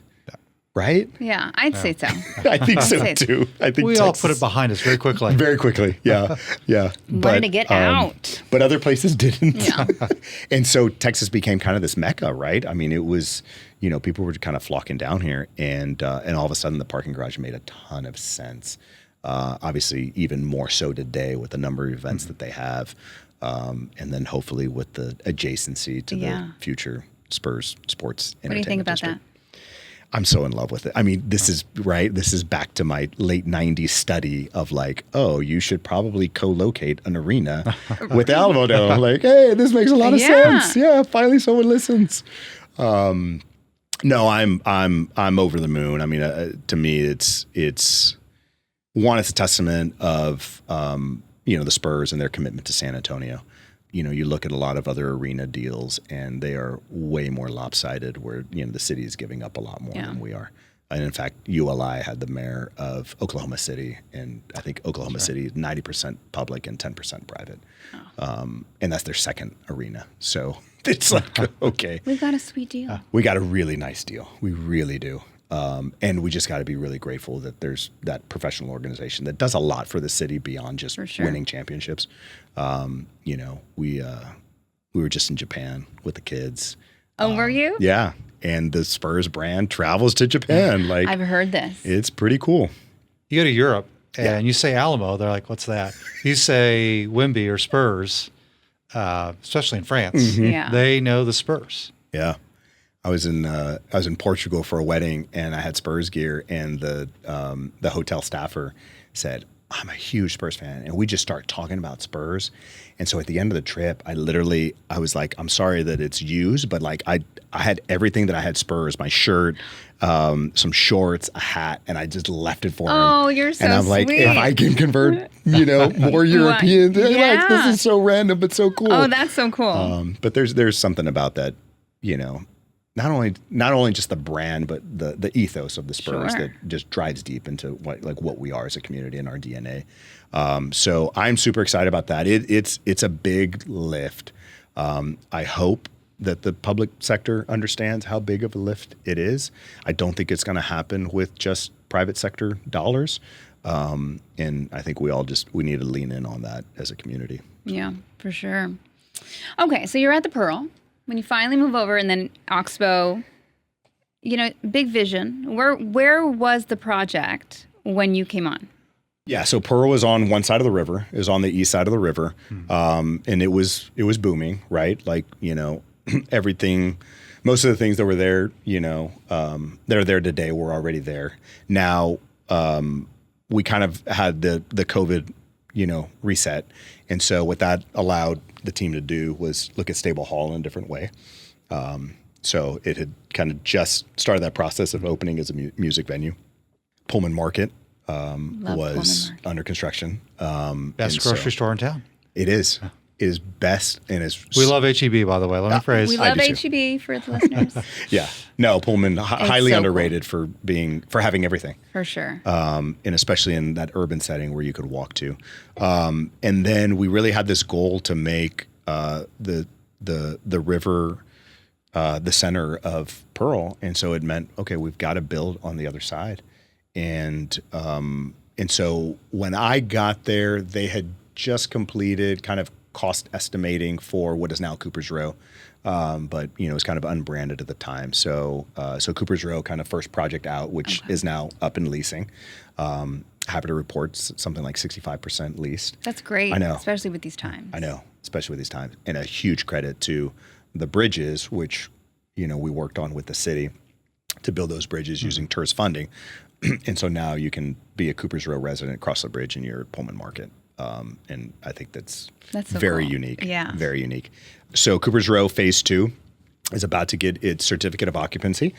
Right? Yeah, I'd say so. I think so too. I think we all put it behind us very quickly. Very quickly. Yeah. Yeah. Wanted to get out. But other places didn't. Yeah. And so Texas became kind of this mecca, right? I mean, it was, people were kind of flocking down here and all of a sudden the parking garage made a ton of sense. Obviously, even more so today with the number of events that they have. And then hopefully with the adjacency to the future Spurs sports entertainment What do you think about district. that? I'm so in love with it. I mean, this is right. This is back to my late 90s study of you should probably co-locate an arena with Alamo Dome. Hey, this makes a lot of sense. Yeah, finally someone listens. No, I'm over the moon. I mean, to me, it's a testament of, the Spurs and their commitment to San Antonio. You look at a lot of other arena deals and they are way more lopsided where, the city is giving up a lot more than we are. And in fact, ULI had the mayor of Oklahoma City, and I think Oklahoma City is 90% public and 10% private. And that's their second arena. So it's okay. We've got a sweet deal. We got a really nice deal. We really do. And we just got to be really grateful that there's that professional organization that does a lot for the city beyond just winning championships. We were just in Japan with the kids. Oh, were you? Yeah. And the Spurs brand travels to Japan. I've heard this. It's pretty cool. You go to Europe and you say Alamo, they're like, what's that? You say Wimby or Spurs, especially in France. Yeah. They know the Spurs. Yeah. I was in Portugal for a wedding and I had Spurs gear, and the hotel staffer said, I'm a huge Spurs fan. And we just start talking about Spurs. And so at the end of the trip, I was like, I'm sorry that it's used, but I had everything that I had Spurs, my shirt, some shorts, a hat, and I just left it for him. Oh, you're so And I'm like, sweet. if I can convert, more Europeans, this is so random, but so cool. Oh, that's so cool. But there's something about that, not only just the brand, but the ethos of the Spurs that just drives deep into what we are as a community and our DNA. So I'm super excited about that. It's a big lift. I hope that the public sector understands how big of a lift it is. I don't think it's going to happen with just private sector dollars. And I think we need to lean in on that as a community. Yeah, for sure. Okay, so you're at the Pearl. When you finally move over, and then Oxbow, big vision. Where was the project when you came on? Yeah, so Pearl was on one side of the river, is on the east side of the river, and it was booming, right? Everything, most of the things that were there, they're there today, were already there. Now, we kind of had the COVID, reset, and so what that allowed the team to do was look at Stable Hall in a different way. So it had kind of just started that process of opening as a music venue. Pullman Market was under construction. Best grocery store in town. It is. It is best, and it's. We love HEB, by the way. Let me phrase. We love HEB for the listeners. Yeah, no, Pullman highly so underrated for having everything. For sure. And especially in that urban setting where you could walk to. And then we really had this goal to make the river the center of Pearl, and so it meant, okay, we've got to build on the other side. And so when I got there, they had just completed kind of cost estimating for what is now Cooper's Row. But it was kind of unbranded at the time. So Cooper's Row, kind of first project out, which is now up and leasing. Happy to report something like 65% leased. That's great. I know. Especially with these times. I know, especially with these times. And a huge credit to the bridges, which, we worked on with the city to build those bridges using TERS funding. And so now you can be a Cooper's Row resident, cross the bridge, and you're at Pullman Market. And I think that's so very cool. unique. Yeah. Very unique. So Cooper's Row Phase 2 is about to get its certificate of occupancy,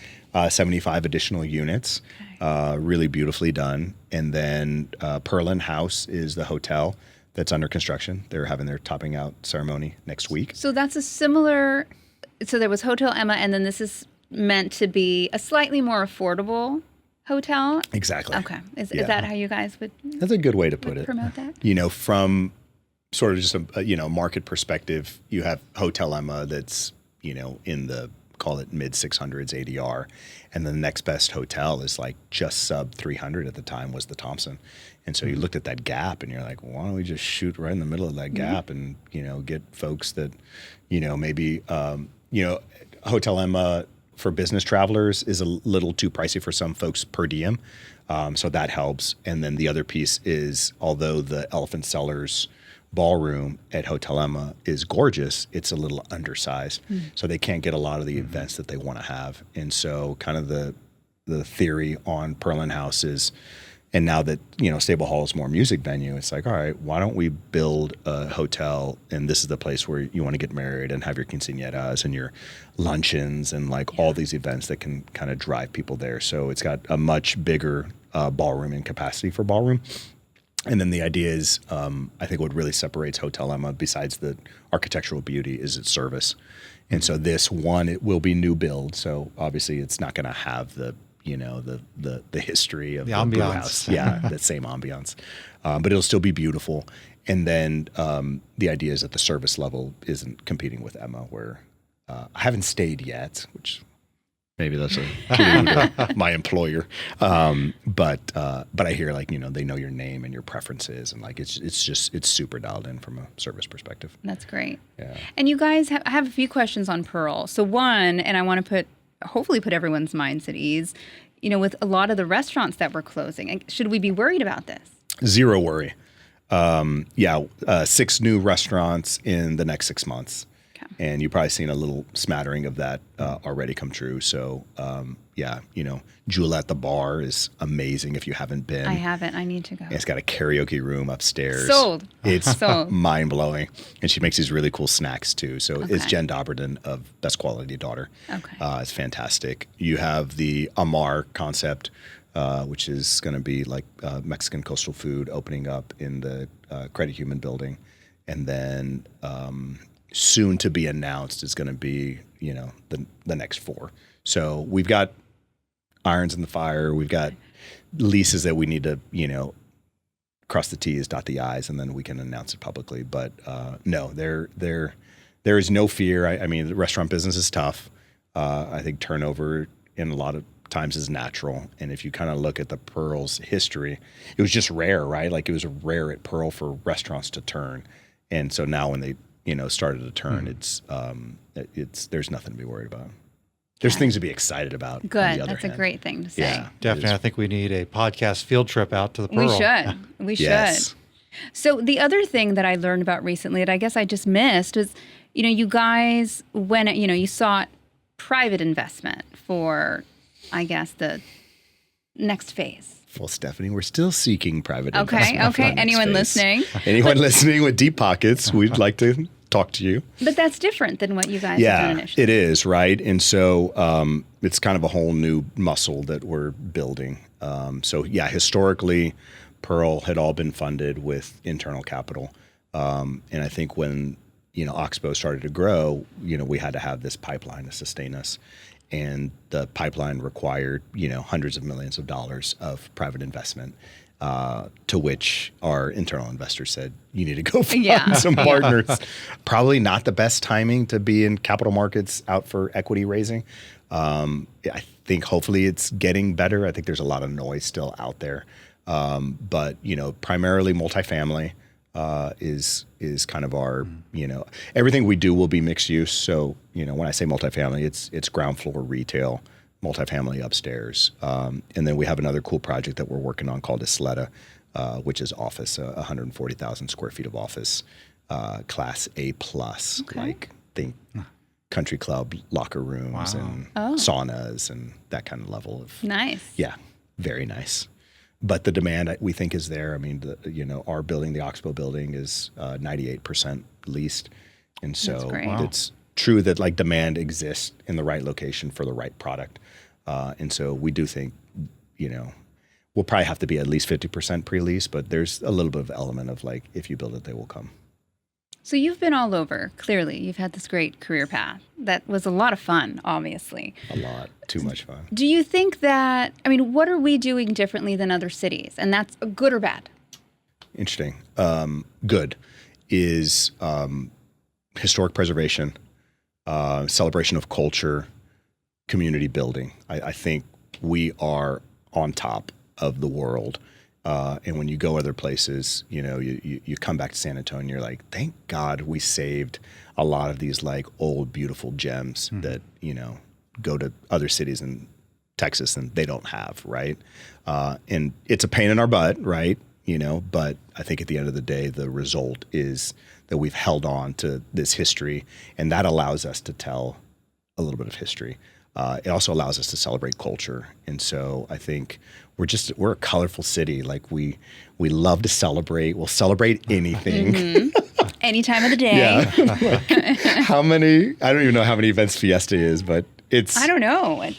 75 additional units, really beautifully done. And then Perlin House is the hotel that's under construction. They're having their topping out ceremony next week. So that's a similar, so there was Hotel Emma, and then this is meant to be a slightly more affordable hotel. Exactly. Okay. Is that how you guys would That's a good way to put it. promote that? You know, from sort of just a market perspective, you have Hotel Emma that's, you know, in the, call it mid 600s ADR. And then the next best hotel is like just sub 300 at the time was the Thompson. And so you looked at that gap and you're like, well, why don't we just shoot right in the middle of that gap and, you know, get folks that, you know, maybe, Hotel Emma for business travelers is a little too pricey for some folks per diem. So that helps. And then the other piece is, although the Elephant Cellars ballroom at Hotel Emma is gorgeous, it's a little undersized. So they can't get a lot of the events that they want to have. And so kind of the theory on Perlin House is, and now that, you know, Stable Hall is more music venue, it's like, all right, why don't we build a hotel and this is the place where you want to get married and have your quinceañeras and your luncheons and like all these events that can kind of drive people there. So it's got a much bigger ballroom and capacity for ballroom. And then the idea is, I think what really separates Hotel Emma, besides the architectural beauty, is its service. And so this one, it will be new build. So obviously it's not going to have the, you know, the history of the brew house. Yeah, that same ambiance. But it'll still be beautiful. And then the idea is that the service level isn't competing with Emma, where I haven't stayed yet, which maybe that's a clue to my employer. But I hear, like, you know, they know your name and your preferences, and like it's super dialed in from a service perspective. That's great. Yeah. And you guys I have a few questions on Pearl. So one, and I want to hopefully put everyone's minds at ease, you know, with a lot of the restaurants that we're closing, should we be worried about this? Zero worry. 6 new restaurants in the next 6 months. And you've probably seen a little smattering of that already come true. So, you know, Jewel at the Bar is amazing if you haven't been. I haven't. I need to go. And it's got a karaoke room upstairs. Sold. It's Sold. mind-blowing. And she makes these really cool snacks, too. So Okay. it's Jen Dobberden of Best Quality Daughter. Okay. It's fantastic. You have the Amar concept, which is going to be like Mexican coastal food opening up in the Credit Human building. And then soon to be announced is going to be, you know, the next 4. So we've got irons in the fire. We've got leases that we need to, you know, cross the T's, dot the I's, and then we can announce it publicly. But no, there is no fear. I mean, the restaurant business is tough. I think turnover in a lot of times is natural. And if you kind of look at the Pearl's history, it was just rare, right? Like it was rare at Pearl for restaurants to turn. And so now when they, you know, started to turn, it's there's nothing to be worried about. There's things to be excited about. Good. That's a great thing to say. Yeah, Definitely. I think we need a podcast field trip out to the Pearl. We should. We should. Yes. So the other thing that I learned about recently that I guess I just missed is, you know, you guys, when, you know, you sought private investment for, I guess, the next phase. Well, Stephanie, we're still seeking private Okay. investment. for Okay. the next Anyone phase. listening? Anyone listening with deep pockets, we'd like to talk to you. But that's different than what you guys have done initially. It is, right? And so it's kind of a whole new muscle that we're building. Historically, Pearl had all been funded with internal capital. And I think when, you know, Oxbow started to grow, you know, we had to have this pipeline to sustain us. And the pipeline required, you know, hundreds of millions of dollars of private investment, to which our internal investors said, you need to go find some partners. Probably not the best timing to be in capital markets out for equity raising. I think hopefully it's getting better. I think there's a lot of noise still out there. But, you know, primarily multifamily is kind of our, you know, everything we do will be mixed use. So, you know, when I say multifamily, it's ground floor retail, multifamily upstairs. And then we have another cool project that we're working on called Isletta, which is office, 140,000 square feet of office, class A plus, like think country club locker rooms and saunas and that kind of level of. Nice. Yeah. very nice. But the demand we think is there. I mean, our building, the Oxbow building, is 98% leased, and so it's true that like demand exists in the right location for the right product, and so we do think, we'll probably have to be at least 50% pre-lease, but there's a little bit of element of like if you build it, they will come. So you've been all over. Clearly, you've had this great career path. That was a lot of fun, obviously. A lot. Too much fun. Do you think that, what are we doing differently than other cities? And that's good or bad? Interesting. Good is historic preservation, celebration of culture, community building. I think we are on top of the world. And when you go other places, you come back to San Antonio, you're like, thank God we saved a lot of these like old, beautiful gems that, go to other cities in Texas and they don't have, right? And it's a pain in our butt, right? But I think at the end of the day, the result is that we've held on to this history, and that allows us to tell a little bit of history. It also allows us to celebrate culture. And so I think we're a colorful city. Like we love to celebrate. We'll celebrate anything. Any time of the day. Yeah. How many, I don't even know how many events Fiesta is, but it's... I don't know.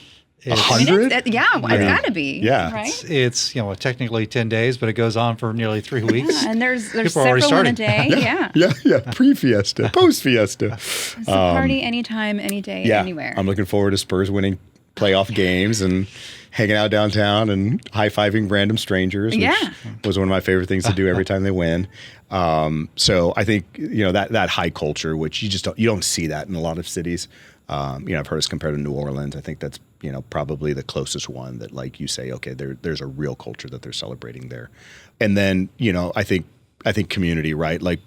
100? It's got to be. Yeah. Right? It's technically 10 days, but it goes on for nearly 3 weeks. Yeah, and there's People several in a day. Yeah. Pre-Fiesta, post-Fiesta. It's a party anytime, any day, anywhere. I'm looking forward to Spurs winning playoff games and hanging out downtown and high-fiving random strangers, which was one of my favorite things to do every time they win. So I think, that high culture, which you don't see that in a lot of cities. I've heard us compared to New Orleans. I think that's, probably the closest one that like you say, okay, there's a real culture that they're celebrating there. And then, I think community, right? Like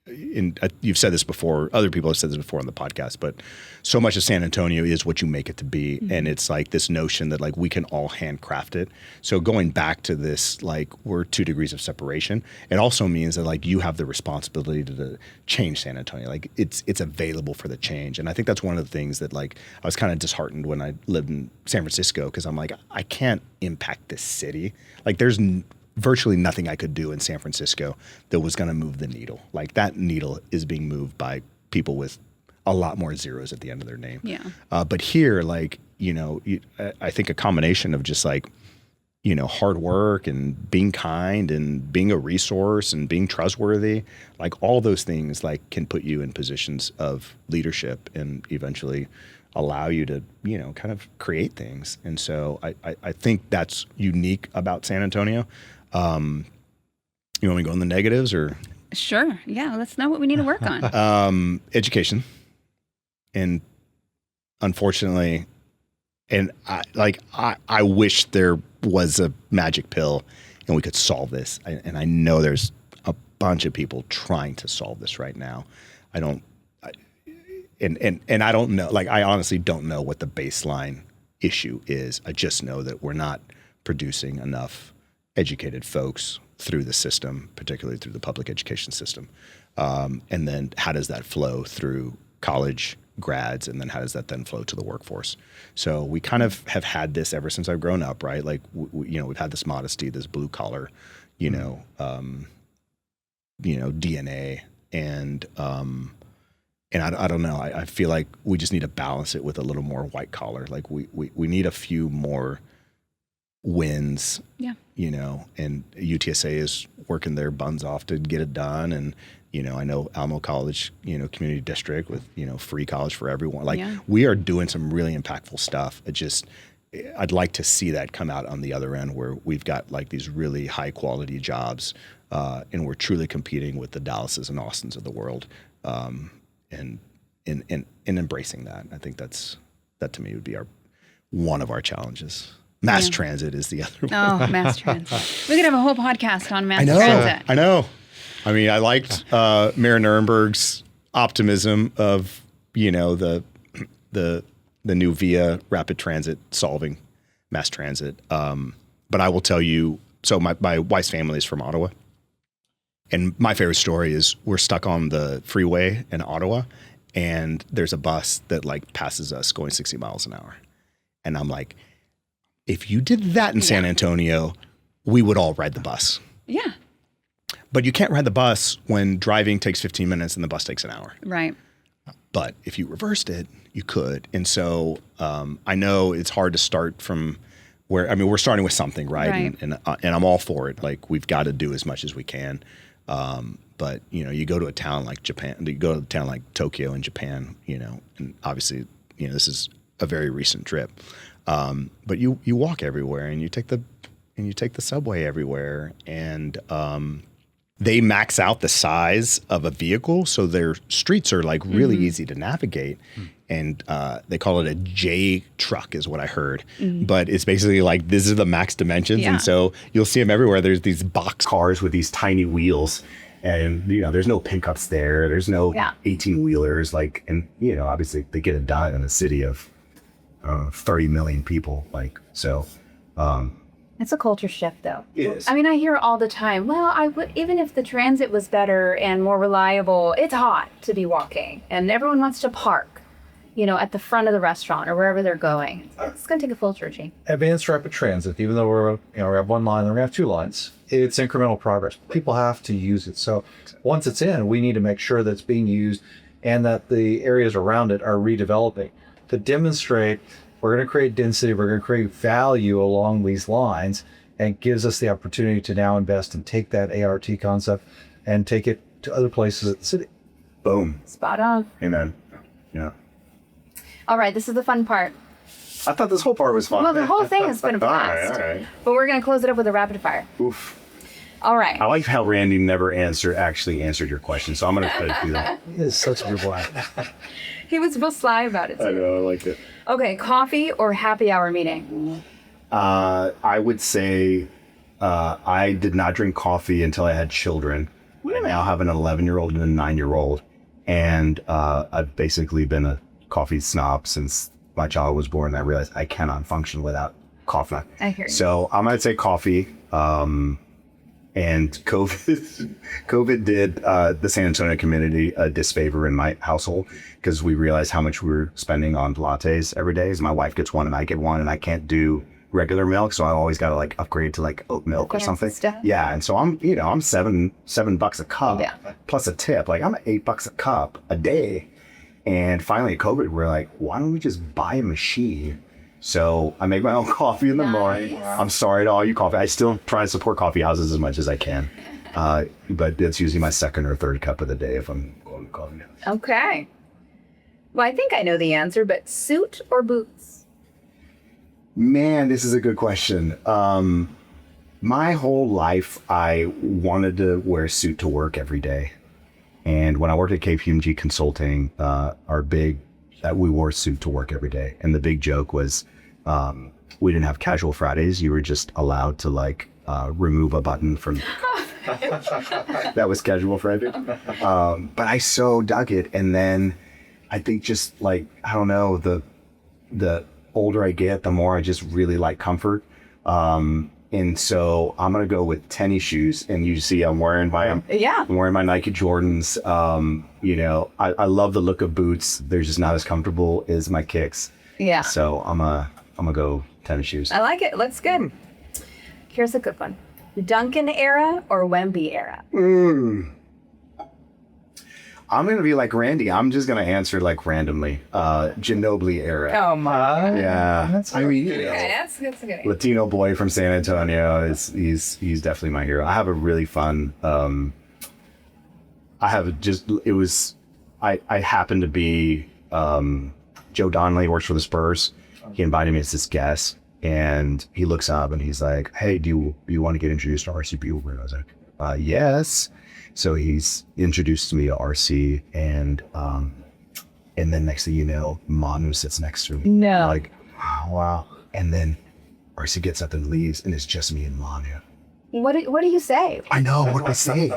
you've said this before, other people have said this before on the podcast, but so much of San Antonio is what you make it to be. Mm-hmm. And it's like this notion that like we can all handcraft it. So going back to this, like we're 2 degrees of separation, it also means that like you have the responsibility to change San Antonio. Like it's available for the change. And I think that's one of the things that like I was kind of disheartened when I lived in San Francisco, because I'm like, I can't impact this city. Like there's virtually nothing I could do in San Francisco that was going to move the needle. Like that needle is being moved by people with a lot more zeros at the end of their name. Yeah. But here, like, I think a combination of just like, hard work and being kind and being a resource and being trustworthy, like all those things like can put you in positions of leadership and eventually allow you to, kind of create things. And so I think that's unique about San Antonio. You want me to go in the negatives or? Sure. Yeah. Let's know what we need to work on. Education. And unfortunately, and I wish there was a magic pill and we could solve this. And I know there's a bunch of people trying to solve this right now. I don't know, like I honestly don't know what the baseline issue is. I just know that we're not producing enough educated folks through the system, particularly through the public education system. And then how does that flow through college grads, and then how does that then flow to the workforce? So we kind of have had this ever since I've grown up, right? Like, we've had this modesty, this blue collar, DNA, and I don't know. I feel like we just need to balance it with a little more white collar. Like we need a few more wins. Yeah. And UTSA is working their buns off to get it done. And I know Alamo College, community district with free college for everyone. Like we are doing some really impactful stuff. I'd like to see that come out on the other end where we've got like these really high quality jobs, and we're truly competing with the Dallases and Austins of the world. And embracing that. I think that to me would be one of our challenges. Mass transit is the other one. Oh, mass transit. We could have a whole podcast on mass transit. I know. I mean, I liked Mayor Nirenberg's optimism of, the new VIA rapid transit solving mass transit. But I will tell you, so my wife's family is from Ottawa. And my favorite story is we're stuck on the freeway in Ottawa, and there's a bus that like passes us going 60 miles an hour. And I'm like, If you did that in San Antonio, we would all ride the bus. Yeah. But you can't ride the bus when driving takes 15 minutes and the bus takes an hour. Right. But if you reversed it, you could. And so I know it's hard to start from where, I mean, we're starting with something, right? And I'm all for it. Like, we've got to do as much as we can. But, you know, you go to a town like Japan, you go to a town like Tokyo in Japan, you know, and obviously, you know, this is a very recent trip. But you walk everywhere and you take the subway everywhere, and they max out the size of a vehicle, so their streets are like really easy to navigate. And they call it a J truck is what I heard. But it's basically like, this is the max dimensions. And so you'll see them everywhere. There's these box cars with these tiny wheels, and, you know, there's no pickups there. There's no 18 wheelers. Like, and, you know, obviously they get it done in a city of 30 million people. Like, so, It's a culture shift, though. It is. I mean, I hear all the time, well, even if the transit was better and more reliable, it's hot to be walking. And everyone wants to park, you know, at the front of the restaurant or wherever they're going. It's going to take a filter change. Advanced rapid transit, even though we have one line and we have two lines, it's incremental progress. People have to use it. So once it's in, we need to make sure that it's being used and that the areas around it are redeveloping to demonstrate we're going to create density, we're going to create value along these lines, and gives us the opportunity to now invest and take that ART concept and take it to other places in the city. boom. Spot on. Amen. Yeah. All right, this is the fun part. I thought this whole part was fun. Well, the whole thing has been a blast. All right. But we're going to close it up with a rapid fire. Oof. All right. I like how Randy never actually answered your question, so I'm going to try to do that. He is such a good boy. He was real sly about it, too. I know, I like it. Okay, coffee or happy hour meeting? I would say I did not drink coffee until I had children. I now have an 11-year-old and a 9-year-old, and I've basically been a coffee snob since my child was born. I realized I cannot function without coffee. I hear you. So I'm going to say coffee. And COVID did the San Antonio community a disfavor in my household, because we realized how much we were spending on lattes every day. So my wife gets one and I get one, and I can't do regular milk, so I always got to like upgrade to like oat milk or something. Yeah, and so I'm $7 a cup plus a tip. Like, I'm at $8 a cup a day. And finally, at COVID, we're like, why don't we just buy a machine? So I make my own coffee in the morning. I'm sorry to all you coffee. I still try to support coffee houses as much as I can. But it's usually my second or third cup of the day if I'm going to coffee house. Okay. Well, I think I know the answer, but suit or boots? Man, this is a good question. My whole life, I wanted to wear a suit to work every day. And when I worked at KPMG Consulting, we wore a suit to work every day. And the big joke was we didn't have casual Fridays. You were just allowed to remove a button from that was casual Friday. But I so dug it. And then I think just I don't know, the older I get, the more I just really like comfort. And so I'm going to go with tennis shoes. And you see I'm wearing my Nike Jordans. I love the look of boots. They're just not as comfortable as my kicks. Yeah. So I'm gonna go tennis shoes. I like it. Looks good. Here's a good one. Duncan era or Wemby era? I'm going to be like Randy. I'm just going to answer randomly. Ginobili era. Oh, my. Yeah. That's a good. Latino boy from San Antonio. He's definitely my hero. I have a really fun, I happened to be, Joe Donnelly works for the Spurs. He invited me as his guest, and he looks up and he's like, hey, do you want to get introduced to RC Buell? I was like, yes. So he's introduced me to RC, and then next thing you know, Manu sits next to me. No. Like, oh, wow. And then RC gets up and leaves, and it's just me and Manu. What do you say? I know. What do I say?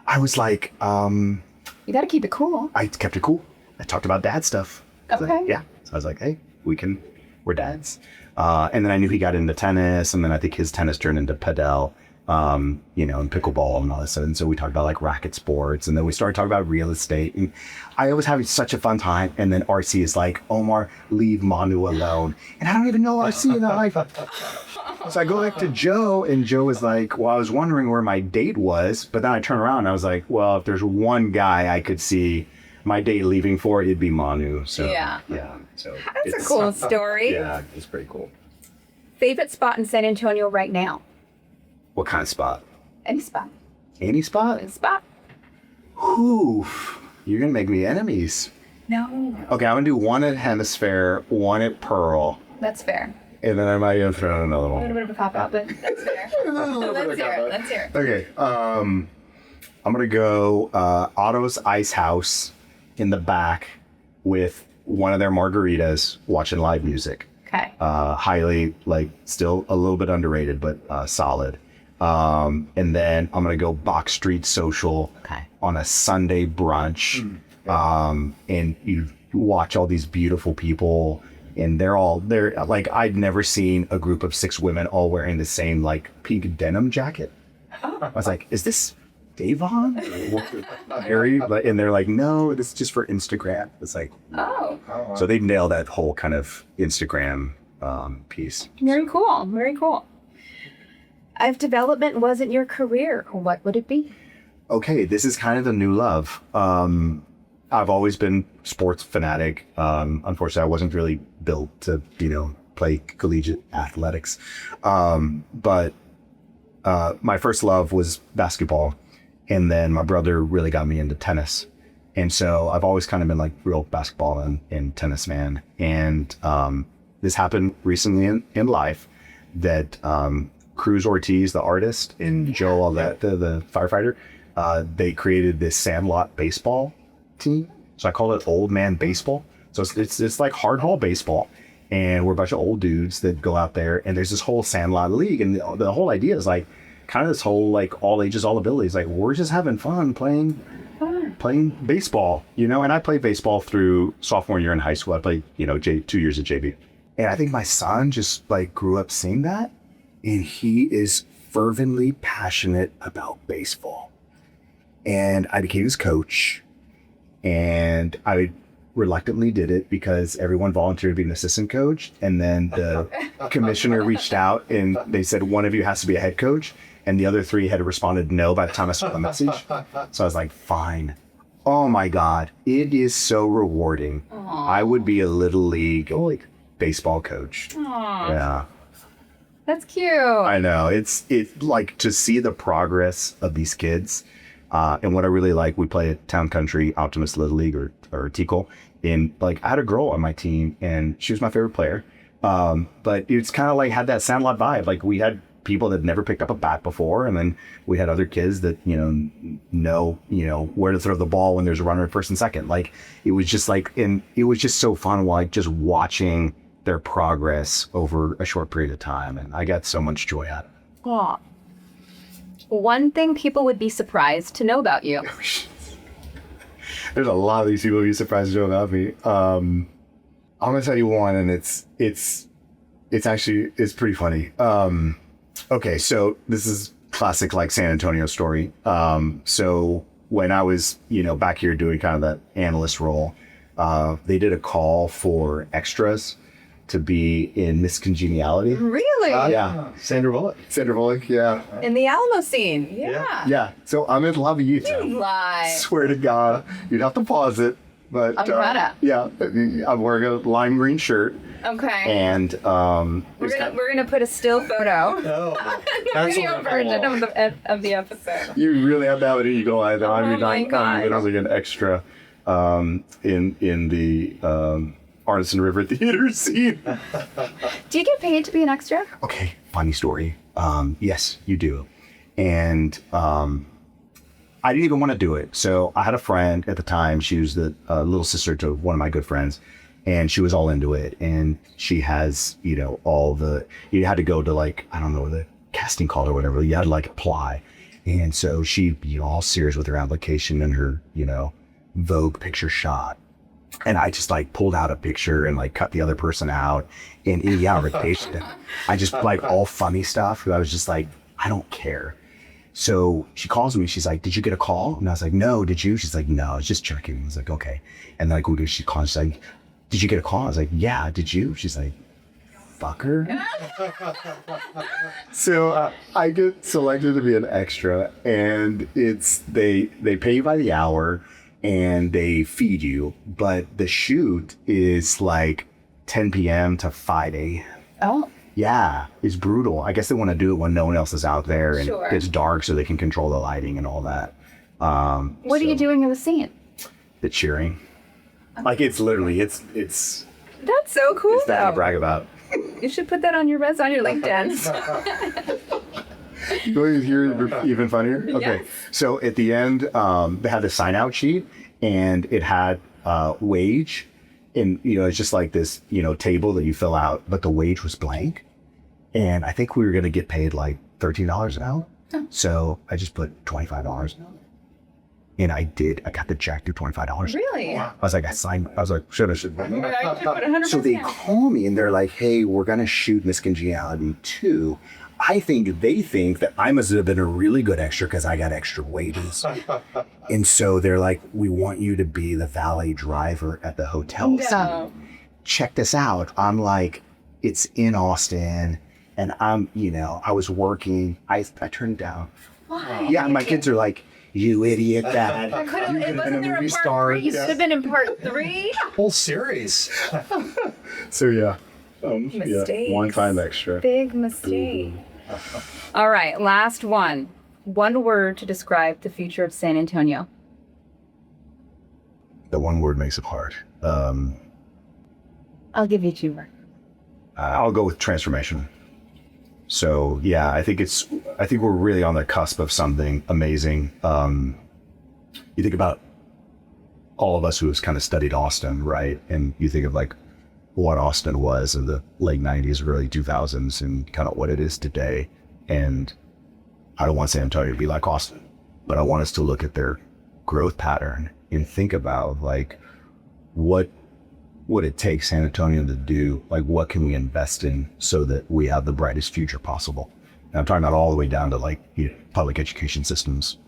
I was like, you got to keep it cool. I kept it cool. I talked about dad stuff. Okay. Yeah. So I was like, hey, we're dads. And then I knew he got into tennis, and then I think his tennis turned into padel. and pickleball and all this. And so we talked about like racket sports, and then we started talking about real estate. And I was having such a fun time. And then RC is like, Omar, leave Manu alone. And I don't even know RC in that life. So I go back to Joe, and Joe was like, well, I was wondering where my date was. But then I turned around and I was like, well, if there's one guy I could see my date leaving for, it'd be Manu. So yeah. So That's a cool story. Yeah, it's pretty cool. Favorite spot in San Antonio right now? What kind of spot? Any spot. Any spot? Any spot. Whew, you're gonna make me enemies. No. Okay, I'm gonna do one at Hemisphere, one at Pearl, That's fair. and then I might even throw in another A little one. bit of a cop out, but that's fair. Let's hear it. Okay, I'm gonna go Otto's Ice House in the back with one of their margaritas, watching live music. Okay. Highly, still a little bit underrated, but solid. And then I'm gonna go Box Street Social on a Sunday brunch. And you watch all these beautiful people, and they're like, I'd never seen a group of 6 women all wearing the same pink denim jacket. I was like, is this Davon? Harry? And they're like, no, this is just for Instagram. It's like, so they nailed that whole kind of Instagram piece. Very cool. Very cool. If development wasn't your career, what would it be? Okay, this is kind of the new love. I've always been sports fanatic. Unfortunately, I wasn't really built to, play collegiate athletics. But my first love was basketball. And then my brother really got me into tennis. And so I've always kind of been real basketball and tennis man. And this happened recently in life that Cruz Ortiz, the artist, and Joe Isletta, the firefighter, they created this Sandlot baseball team. So I call it Old Man Baseball. So it's like hardball baseball. And we're a bunch of old dudes that go out there, and there's this whole Sandlot league. And the whole idea is kind of this whole all ages, all abilities. We're just having fun playing baseball, And I played baseball through sophomore year in high school. I played, 2 years at JV. And I think my son just grew up seeing that. And he is fervently passionate about baseball. And I became his coach. And I reluctantly did it because everyone volunteered to be an assistant coach. And then the commissioner reached out and they said, one of you has to be a head coach. And the other 3 had responded no by the time I saw the message. So I was like, fine. Oh my God. It is so rewarding. Aww. I would be a little league baseball coach. Aww. Yeah. That's cute. I know. It's to see the progress of these kids. And what I really like, we play at Town Country Optimist Little League or Tickle. And I had a girl on my team and she was my favorite player. But it's kind of had that Sandlot vibe. We had people that never picked up a bat before. And then we had other kids that, know where to throw the ball when there's a runner at first and second. It was just and it was just so fun, just watching their progress over a short period of time. And I got so much joy out of it. Aw. One thing people would be surprised to know about you. There's a lot of these people who'd be surprised to know about me. I'm gonna tell you one, and it's pretty funny. Okay, so this is classic San Antonio story. So when I was back here doing kind of that analyst role, they did a call for extras to be in Miss Congeniality. Really? Yeah. Sandra Bullock, yeah. In the Alamo scene. Yeah. Yeah. So I'm in love with you two. You lie. Swear to God, you'd have to pause it. But I'm gonna. Yeah, I'm wearing a lime green shirt. Okay. And we're gonna put a still photo. No, The video version of the episode. You really have to have it in. You go, I'm my God. literally an extra in the Artisan River Theater scene. Do you get paid to be an extra? Okay, funny story. Yes, you do. And I didn't even want to do it. So I had a friend at the time. She was the little sister to one of my good friends. And she was all into it. And she has, you had to go to I don't know, the casting call or whatever. You had to apply. And so she, all serious with her application and her, Vogue picture shot. And I just pulled out a picture and cut the other person out and in the application. I just all funny stuff. I was just I I don't care. So she calls me. She's like, did you get a call? And I was like, no, did you? She's like, no, it's just checking. I was like, okay. And then she calls, she's like, did you get a call? I was like, yeah, did you? She's like, fucker. So I get selected to be an extra, and they pay you by the hour and they feed you, but the shoot is like 10 p.m. to 5 a.m. Oh. Yeah, it's brutal. I guess they want to do it when no one else is out there and Sure. it's dark so they can control the lighting and all that. What are you doing in the scene? The cheering. Like it's literally, it's That's so cool. it's that to brag about. You should put that on your LinkedIn. You want to hear even funnier? Okay. Yes. So at the end, they had a sign out sheet and it had wage. And, it's just like this, table that you fill out, but the wage was blank. And I think we were going to get paid like $13 an hour. Oh. So I just put $25 an hour. And I got the check to $25. Really? I was like, should. So they 100%. call me and they're like, hey, we're going to shoot Miss Congeniality 2. They think that I must have been a really good extra because I got extra wages. And so they're like, we want you to be the valet driver at the hotel scene. Check this out. I'm like, it's in Austin. And I was working. I turned down. Why? Yeah, my kids are like, you idiot, Dad. It wasn't there a part 3? You should have been in part 3. Whole series. So yeah. Mistakes. One time extra. Big mistake. All right, last one. One word to describe the future of San Antonio. The one word makes it hard. I'll give you 2 words. I'll go with transformation. So yeah, I think we're really on the cusp of something amazing. You think about all of us who has kind of studied Austin, right? And you think of like what Austin was in the late 90s, early 2000s, and kind of what it is today. And I don't want San Antonio to be like Austin, but I want us to look at their growth pattern and think about like what it takes San Antonio to do, like what can we invest in so that we have the brightest future possible. And I'm talking about all the way down to like public education systems.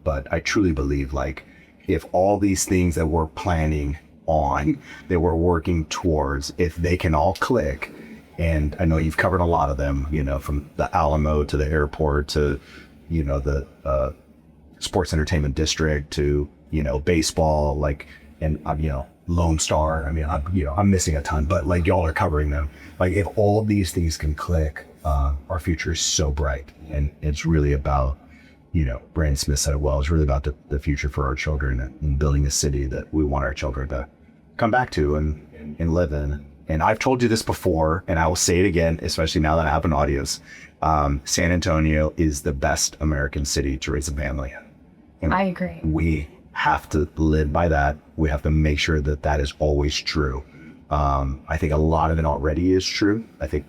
But I truly believe like if all these things that we're planning on, that we're working towards, if they can all click, and I know you've covered a lot of them, from the Alamo to the airport to, the sports entertainment district to, baseball, like, and Lone Star. I mean, I'm missing a ton, but like y'all are covering them. Like if all these things can click, our future is so bright, and it's really about, Brandon Smith said it well, it's really about the future for our children and building a city that we want our children to come back to and live in. And I've told you this before, and I will say it again, especially now that I have an audience. San Antonio is the best American city to raise a family in. And I agree. We have to live by that. We have to make sure that that is always true. I think a lot of it already is true. I think,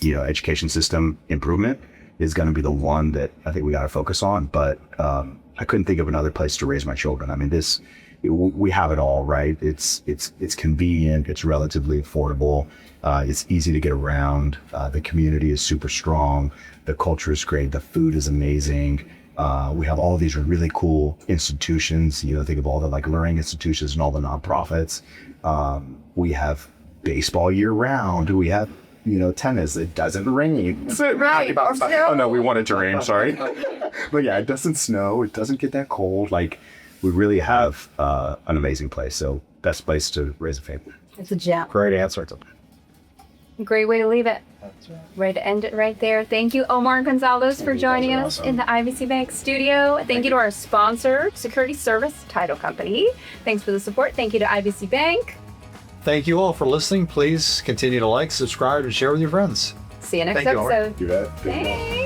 education system improvement is going to be the one that I think we got to focus on. But I couldn't think of another place to raise my children. I mean, we have it all, right? It's convenient. It's relatively affordable. It's easy to get around. The community is super strong. The culture is great. The food is amazing. We have all these really cool institutions. Think of all the like learning institutions and all the nonprofits. We have baseball year round. We have tennis. It doesn't rain. Right. Oh no, we want it to rain. Sorry, but yeah, it doesn't snow. It doesn't get that cold. Like we really have an amazing place. So best place to raise a family. It's a gem. Great answer. Great way to leave it. Right to end it right there. Thank you, Omar Gonzalez, for joining us in the IBC Bank studio. Thank you to our sponsor, Security Service Title Company. Thanks for the support. Thank you to IBC Bank. Thank you all for listening. Please continue to like, subscribe, and share with your friends. See you next Thank you, Omar. episode. You bet. Thanks.